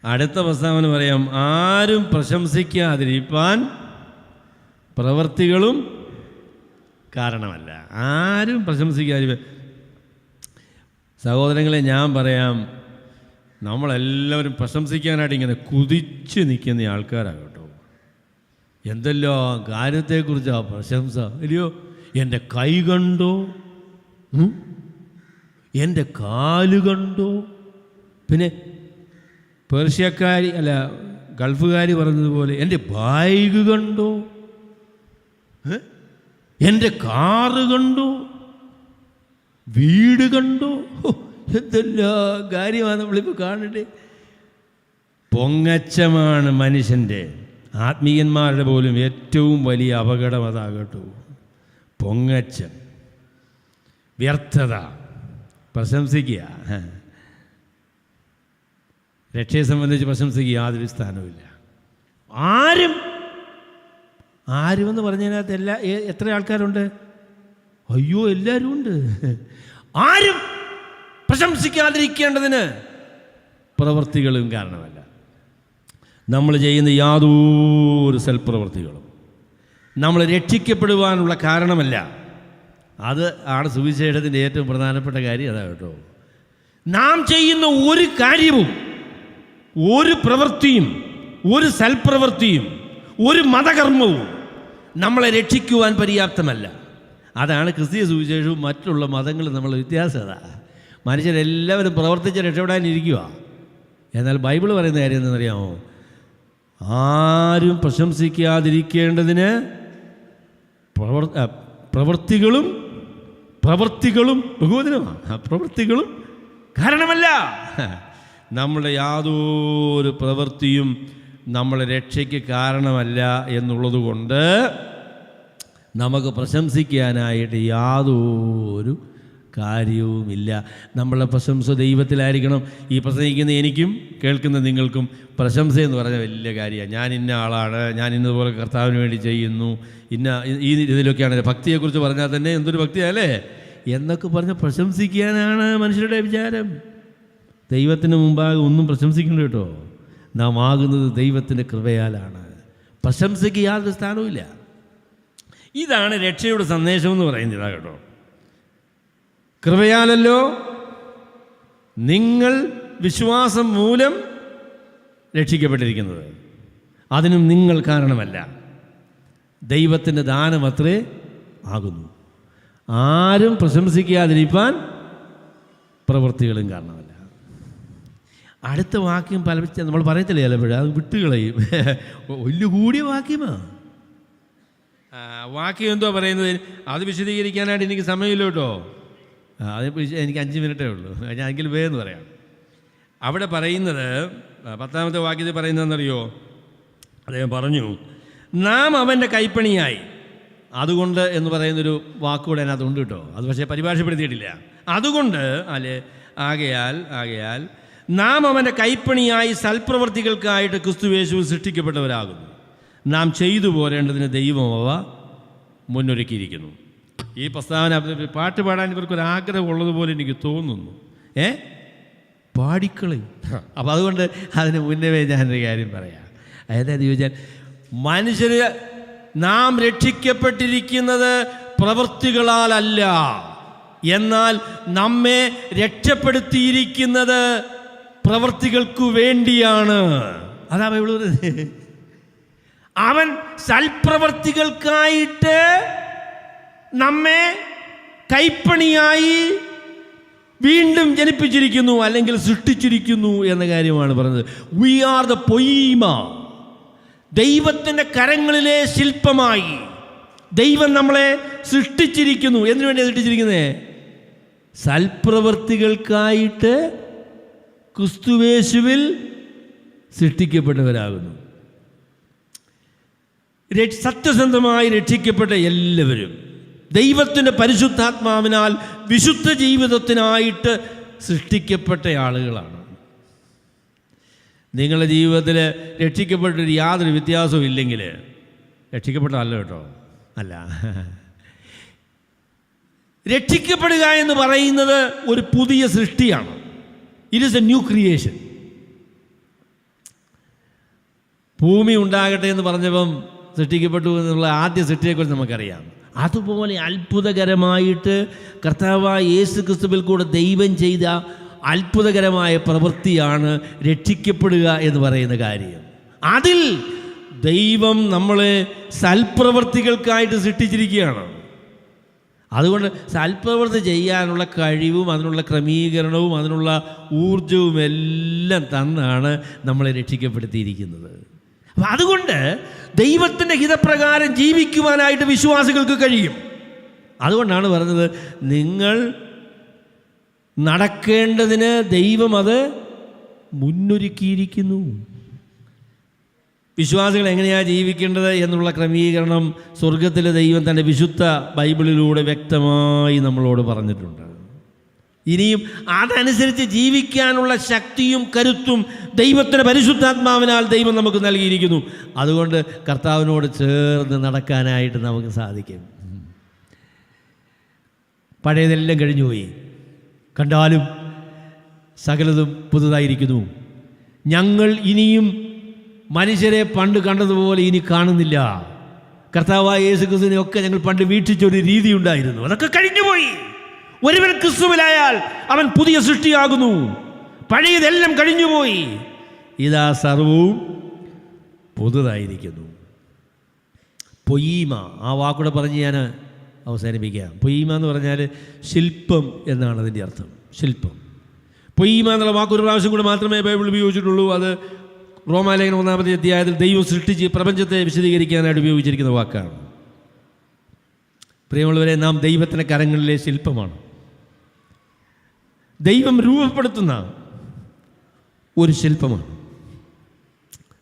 അടുത്ത പ്രസ്താവന പറയാം, ആരും പ്രശംസിക്കാതിരിപ്പാൻ പ്രവർത്തികളും കാരണമല്ല. ആരും പ്രശംസിക്കാതിരിക്കാൻ. സഹോദരങ്ങളെ, ഞാൻ പറയാം, നമ്മളെല്ലാവരും പ്രശംസിക്കാനായിട്ട് ഇങ്ങനെ കുതിച്ച് നിൽക്കുന്ന ആൾക്കാരാണ് കേട്ടോ. എന്തെല്ലാം കാര്യത്തെക്കുറിച്ചാണ് പ്രശംസ, ഇല്ലയോ? എൻ്റെ കൈ കണ്ടോ, എൻ്റെ കാല് കണ്ടോ, പിന്നെ പേർഷ്യക്കാരി അല്ല ഗൾഫുകാരി പറഞ്ഞതുപോലെ എൻ്റെ ബാഗ് കണ്ടോ, എൻ്റെ കാറ് കണ്ടോ, വീട് കണ്ടോ, എന്തെല്ലാം കാര്യമാണ് നമ്മളിപ്പോൾ കാണണ്ടേ. പൊങ്ങച്ചമാണ് മനുഷ്യൻ്റെ, ആത്മീയന്മാരുടെ പോലും ഏറ്റവും വലിയ അപകടം അതാകട്ടോ. പൊങ്ങച്ചം, വ്യർത്ഥത, പ്രശംസിക്കുക. രക്ഷയെ സംബന്ധിച്ച് പ്രശംസിക്കുക യാതൊരു സ്ഥാനവുമില്ല. ആരുമെന്ന് പറഞ്ഞതിനകത്ത് എത്ര ആൾക്കാരുണ്ട്? അയ്യോ, എല്ലാവരും ഉണ്ട്. ആരും പ്രശംസിക്കാതിരിക്കേണ്ടതിന് പ്രവൃത്തികളും കാരണമല്ല. നമ്മൾ ചെയ്യുന്ന യാതൊരു സൽപ്രവൃത്തികളും നമ്മൾ രക്ഷിക്കപ്പെടുവാനുള്ള കാരണമല്ല. അത് ആണ് സുവിശേഷത്തിൻ്റെ ഏറ്റവും പ്രധാനപ്പെട്ട കാര്യം. അതാ കേട്ടോ, നാം ചെയ്യുന്ന ഒരു കാര്യവും, ഒരു പ്രവൃത്തിയും, ഒരു സൽപ്രവൃത്തിയും, ഒരു മതകർമ്മവും നമ്മളെ രക്ഷിക്കുവാൻ പര്യാപ്തമല്ല. അതാണ് ക്രിസ്തീയ സുവിശേഷവും മറ്റുള്ള മതങ്ങളും നമ്മളുടെ വ്യത്യാസം. അതാ, മനുഷ്യരെല്ലാവരും പ്രവർത്തിച്ച് രക്ഷപ്പെടാനിരിക്കുക. എന്നാൽ ബൈബിൾ പറയുന്ന കാര്യം എന്താണെന്നറിയാമോ? ആരും പ്രശംസിക്കാതിരിക്കേണ്ടതിന് പ്രവൃത്തികളും ബഹുവചനമാണ്. പ്രവൃത്തികളും കാരണമല്ല. നമ്മളുടെ യാതൊരു പ്രവൃത്തിയും നമ്മളെ രക്ഷയ്ക്ക് കാരണമല്ല എന്നുള്ളത് കൊണ്ട് നമുക്ക് പ്രശംസിക്കാനായിട്ട് യാതൊരു കാര്യവുമില്ല. നമ്മളുടെ പ്രശംസ ദൈവത്തിലായിരിക്കണം. ഈ പ്രസംഗിക്കുന്ന എനിക്കും കേൾക്കുന്ന നിങ്ങൾക്കും പ്രശംസ എന്ന് പറഞ്ഞാൽ വലിയ കാര്യമാണ്. ഞാൻ ഇന്ന ആളാണ്, ഞാൻ ഇന്നതുപോലെ കർത്താവിന് വേണ്ടി ചെയ്യുന്നു, ഈ ഇതിലൊക്കെയാണ്. ഭക്തിയെക്കുറിച്ച് പറഞ്ഞാൽ തന്നെ എന്തൊരു ഭക്തിയല്ലേ എന്നൊക്കെ പറഞ്ഞ് പ്രശംസിക്കാനാണ് മനുഷ്യരുടെ വിചാരം. ദൈവത്തിന് മുമ്പാകെ ഒന്നും പ്രശംസിക്കണ്ട കേട്ടോ. നാം ആകുന്നത് ദൈവത്തിൻ്റെ കൃപയാലാണ്. പ്രശംസയ്ക്ക് യാതൊരു സ്ഥാനവുമില്ല. ഇതാണ് രക്ഷയുടെ സന്ദേശം എന്ന് പറയുന്നത്. ഇതാ കേട്ടോ, കൃപയാലല്ലോ നിങ്ങൾ വിശ്വാസം മൂലം രക്ഷിക്കപ്പെട്ടിരിക്കുന്നത്, അതിനും നിങ്ങൾ കാരണമല്ല, ദൈവത്തിൻ്റെ ദാനമത്രേ ആകുന്നു. ആരും പ്രശംസിക്കാതിരിക്കാൻ പ്രവൃത്തികളും കാരണമല്ല. അടുത്ത വാക്യം പല നമ്മൾ പറയത്തില്ലേ ചിലപ്പോഴും, അത് വിട്ടുകളയും. വലിയ കൂടിയ വാക്യമാണ്. വാക്യം എന്തോ പറയുന്നത്, അത് വിശദീകരിക്കാനായിട്ട് എനിക്ക് സമയമില്ല കേട്ടോ. അത് എനിക്ക് 5 മിനിറ്റേ ഉള്ളൂ, ഞാൻ എങ്കിലും വേഗം പറയാം. അവിടെ പറയുന്നത് 10ാമത്തെ വാക്യത്തിൽ പറയുന്നതെന്നറിയോ? അദ്ദേഹം പറഞ്ഞു, നാം അവൻ്റെ കൈപ്പണിയായി. അതുകൊണ്ട് എന്ന് പറയുന്നൊരു വാക്കുകൂടെ അതിനകത്തുണ്ട് കേട്ടോ. അത് പക്ഷേ പരിഭാഷപ്പെടുത്തിയിട്ടില്ല. അതുകൊണ്ട് ആകയാൽ നാം അവൻ്റെ കൈപ്പണിയായി സൽപ്രവർത്തികൾക്കായിട്ട് ക്രിസ്തുയേശുവിൽ സൃഷ്ടിക്കപ്പെട്ടവരാകുന്നു. നാം ചെയ്തു പോരേണ്ടതിന് ദൈവം അവ മുന്നൊരുക്കിയിരിക്കുന്നു. ഈ പ്രസ്താവന പാട്ട് പാടാൻ ഇവർക്കൊരാഗ്രഹം ഉള്ളതുപോലെ എനിക്ക് തോന്നുന്നു. പാടിക്കളി. അപ്പം അതുകൊണ്ട് അതിന് മുന്നേ ഞാനൊരു കാര്യം പറയാം. അതായത് ചോദിച്ചാൽ, മനുഷ്യര് നാം രക്ഷിക്കപ്പെട്ടിരിക്കുന്നത് പ്രവൃത്തികളാലല്ല, എന്നാൽ നമ്മെ രക്ഷപ്പെടുത്തിയിരിക്കുന്നത് പ്രവൃത്തികൾക്കു വേണ്ടിയാണ്. അതാ ബൈബിൾ പറയുന്നത്. അവൻ സൽപ്രവർത്തികൾക്കായിട്ട് നമ്മെ കൈപ്പണിയായി വീണ്ടും ജനിപ്പിച്ചിരിക്കുന്നു, അല്ലെങ്കിൽ സൃഷ്ടിച്ചിരിക്കുന്നു എന്ന കാര്യമാണ് പറഞ്ഞത്. വി ആർ ദ പൊയീമ, ദൈവത്തിൻ്റെ കരങ്ങളിലെ ശില്പമായി ദൈവം നമ്മളെ സൃഷ്ടിച്ചിരിക്കുന്നു. എന്തിനു വേണ്ടി സൃഷ്ടിച്ചിരിക്കുന്നത്? സൽപ്രവർത്തികൾക്കായിട്ട് ക്രിസ്തുയേശുവിൽ സൃഷ്ടിക്കപ്പെട്ടവരാകുന്നു. സത്യസന്ധമായി രക്ഷിക്കപ്പെട്ട എല്ലാവരും ദൈവത്തിൻ്റെ പരിശുദ്ധാത്മാവിനാൽ വിശുദ്ധ ജീവിതത്തിനായിട്ട് സൃഷ്ടിക്കപ്പെട്ട ആളുകളാണ്. നിങ്ങളുടെ ജീവിതത്തിൽ രക്ഷിക്കപ്പെട്ടൊരു യാതൊരു വ്യത്യാസവും ഇല്ലെങ്കിൽ രക്ഷിക്കപ്പെട്ടതല്ല കേട്ടോ, അല്ല. രക്ഷിക്കപ്പെടുക എന്ന് പറയുന്നത് ഒരു പുതിയ സൃഷ്ടിയാണ്. It is A new creation. ഭൂമി ഉണ്ടാകട്ടെ എന്ന് പറഞ്ഞപ്പം സൃഷ്ടിക്കപ്പെട്ടു എന്നുള്ള ആദ്യ സൃഷ്ടിയെക്കുറിച്ച് നമുക്കറിയാം. അതുപോലെ അത്ഭുതകരമായിട്ട് കർത്താവായ യേശു ക്രിസ്തുവിൽ കൂടെ ദൈവം ചെയ്ത അത്ഭുതകരമായ പ്രവൃത്തിയാണ് രക്ഷിക്കപ്പെടുക എന്ന് പറയുന്ന കാര്യം. അതിൽ ദൈവം നമ്മളെ സൽപ്രവൃത്തികൾക്കായിട്ട് സൃഷ്ടിച്ചിരിക്കുകയാണ്. അതുകൊണ്ട് സൽപ്രവൃത്തി ചെയ്യാനുള്ള കഴിവും അതിനുള്ള ക്രമീകരണവും അതിനുള്ള ഊർജവും എല്ലാം തന്നാണ് നമ്മളെ രക്ഷിക്കപ്പെടുത്തിയിരിക്കുന്നത്. അപ്പം അതുകൊണ്ട് ദൈവത്തിൻ്റെ ഹിതപ്രകാരം ജീവിക്കുവാനായിട്ട് വിശ്വാസികൾക്ക് കഴിയും. അതുകൊണ്ടാണ് പറഞ്ഞത്, നിങ്ങൾ നടക്കേണ്ടതിന് ദൈവം അത് മുന്നൊരുക്കിയിരിക്കുന്നു. വിശ്വാസികൾ എങ്ങനെയാണ് ജീവിക്കേണ്ടത് എന്നുള്ള ക്രമീകരണം സ്വർഗത്തിലെ ദൈവം തൻ്റെ വിശുദ്ധ ബൈബിളിലൂടെ വ്യക്തമായി നമ്മളോട് പറഞ്ഞിട്ടുണ്ട്. ഇനിയും അതനുസരിച്ച് ജീവിക്കാനുള്ള ശക്തിയും കരുത്തും ദൈവത്തിൻ്റെ പരിശുദ്ധാത്മാവിനാൽ ദൈവം നമുക്ക് നൽകിയിരിക്കുന്നു. അതുകൊണ്ട് കർത്താവിനോട് ചേർന്ന് നടക്കാനായിട്ട് നമുക്ക് സാധിക്കും. പഴയതെല്ലാം കഴിഞ്ഞുപോയി, കണ്ടാലും സകലതും പുതുതായിരിക്കുന്നു. ഞങ്ങൾ ഇനിയും മനുഷ്യരെ പണ്ട് കണ്ടതുപോലെ ഇനി കാണുന്നില്ല. കർത്താവായ യേശു ക്രിസ്തുവിനെയൊക്കെ ഞങ്ങൾ പണ്ട് വീക്ഷിച്ചൊരു രീതി ഉണ്ടായിരുന്നു, അതൊക്കെ കഴിഞ്ഞുപോയി. ഒരുവൻ ക്രിസ്തുവിലായാൽ അവൻ പുതിയ സൃഷ്ടിയാകുന്നു, പഴയതെല്ലാം കഴിഞ്ഞുപോയി, ഇതാ സർവവും പുതുതായിരിക്കുന്നു. പൊയ്മ, ആ വാക്കൂടെ പറഞ്ഞ് ഞാൻ അവസാനിപ്പിക്കാം. പൊയ്മ എന്ന് പറഞ്ഞാൽ ശില്പം എന്നാണ് അതിൻ്റെ അർത്ഥം. ശില്പം. പൊയ്മ എന്നുള്ള വാക്കൊരു പ്രാവശ്യം കൂടെ മാത്രമേ ബൈബിൾ ഉപയോഗിച്ചിട്ടുള്ളൂ. അത് റോമാലേഖനം 1-ാമത്തെ അധ്യായത്തിൽ ദൈവം സൃഷ്ടിച്ച് പ്രപഞ്ചത്തെ വിശദീകരിക്കാനായിട്ട് ഉപയോഗിച്ചിരിക്കുന്ന വാക്കാണ്. പ്രിയമുള്ളവരെ, നാം ദൈവത്തിൻ്റെ കരങ്ങളിലെ ശില്പമാണ്. ദൈവം രൂപപ്പെടുത്തുന്ന ഒരു ശില്പമാണ്.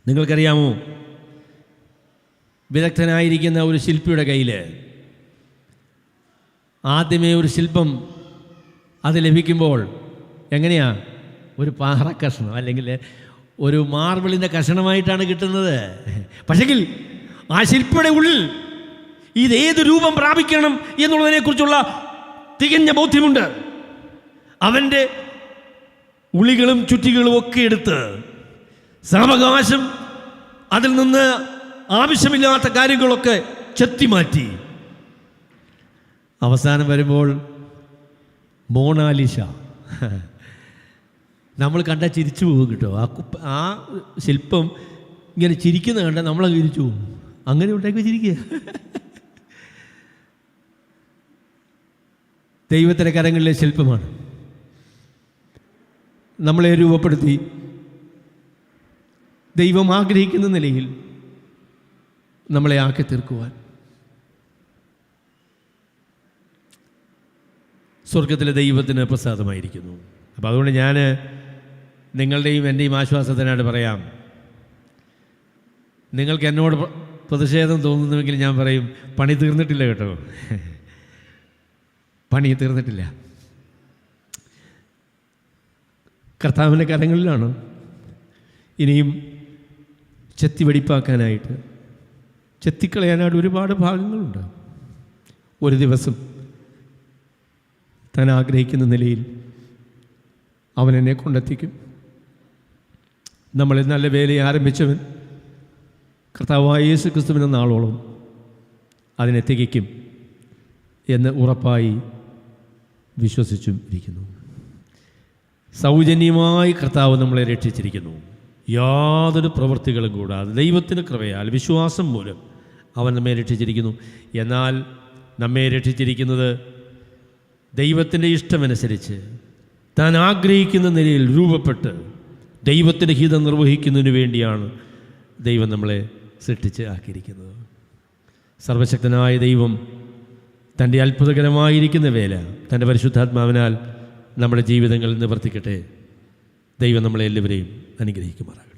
നിങ്ങൾക്കറിയാമോ, വിദഗ്ധനായിരിക്കുന്ന ഒരു ശില്പിയുടെ കയ്യിൽ ആദ്യമേ ഒരു ശില്പം അത് ലഭിക്കുമ്പോൾ എങ്ങനെയാ, ഒരു പാറ കഷ്ണം അല്ലെങ്കിൽ ഒരു മാർബിളിൻ്റെ കഷണമായിട്ടാണ് കിട്ടുന്നത്. പക്ഷെങ്കിൽ ആ ശില്പിയുടെ ഉള്ളിൽ ഇതേത് രൂപം പ്രാപിക്കണം എന്നുള്ളതിനെക്കുറിച്ചുള്ള തികഞ്ഞ ബോധ്യമുണ്ട്. അവൻ്റെ ഉളികളും ചുറ്റികളും ഒക്കെ എടുത്ത് സാവകാശം അതിൽ നിന്ന് ആവശ്യമില്ലാത്ത കാര്യങ്ങളൊക്കെ ചെത്തിമാറ്റി. അവസാനം വരുമ്പോൾ മോണാലിസ നമ്മൾ കണ്ടാൽ ചിരിച്ചു പോകും കേട്ടോ. ആ ശില്പം ഇങ്ങനെ ചിരിക്കുന്ന കണ്ടാൽ നമ്മളങ്ങ് ചിരിച്ചു പോകും. അങ്ങനെ ഉണ്ടാക്കി വെച്ചിരിക്കുക. ദൈവത്തിൻ്റെ കരങ്ങളിലെ ശില്പമാണ്. നമ്മളെ രൂപപ്പെടുത്തി ദൈവം ആഗ്രഹിക്കുന്ന നിലയിൽ നമ്മളെ ആക്കി തീർക്കുവാൻ സ്വർഗത്തിലെ ദൈവത്തിന് പ്രസാദമായിരിക്കുന്നു. അപ്പോൾ അതുകൊണ്ട് ഞാൻ നിങ്ങളുടെയും എൻ്റെയും ആശ്വാസത്തിനായിട്ട് പറയാം, നിങ്ങൾക്ക് എന്നോട് പ്രതിഷേധം തോന്നുന്നുവെങ്കിൽ ഞാൻ പറയും, പണി തീർന്നിട്ടില്ല കേട്ടോ, പണി തീർന്നിട്ടില്ല. കർത്താവിൻ്റെ കരങ്ങളിലാണ്. ഇനിയും ചെത്തി വെടിപ്പാക്കാനായിട്ട്, ചെത്തിക്കളയാനായിട്ട് ഒരുപാട് ഭാഗങ്ങളുണ്ട്. ഒരു ദിവസം താൻ ആഗ്രഹിക്കുന്ന നിലയിൽ അവൻ എന്നെ കൊണ്ടെത്തിക്കും. നമ്മൾ നല്ല വേലയെ ആരംഭിച്ചവൻ കർത്താവായ യേശു ക്രിസ്തുവിൻ്റെ നാളോളം അതിനെ തികയ്ക്കും എന്ന് ഉറപ്പായി വിശ്വസിച്ചും ഇരിക്കുന്നു. സൗജന്യമായി കർത്താവ് നമ്മളെ രക്ഷിച്ചിരിക്കുന്നു. യാതൊരു പ്രവൃത്തികളും കൂടാതെ ദൈവത്തിൻ്റെ കൃപയാൽ വിശ്വാസം മൂലം അവൻ നമ്മെ രക്ഷിച്ചിരിക്കുന്നു. എന്നാൽ നമ്മെ രക്ഷിച്ചിരിക്കുന്നത് ദൈവത്തിൻ്റെ ഇഷ്ടമനുസരിച്ച് താൻ ആഗ്രഹിക്കുന്ന നിലയിൽ രൂപപ്പെട്ട് ദൈവത്തിൻ്റെ ഹിതം നിർവഹിക്കുന്നതിന് വേണ്ടിയാണ് ദൈവം നമ്മളെ സൃഷ്ടിച്ച് ആക്കിയിരിക്കുന്നത്. സർവശക്തനായ ദൈവം തൻ്റെ അത്ഭുതകരമായിരിക്കുന്ന വേല തൻ്റെ പരിശുദ്ധാത്മാവിനാൽ നമ്മുടെ ജീവിതങ്ങളിൽ നിവർത്തിക്കട്ടെ. ദൈവം നമ്മളെ എല്ലാവരെയും അനുഗ്രഹിക്കുമാറാകട്ടെ.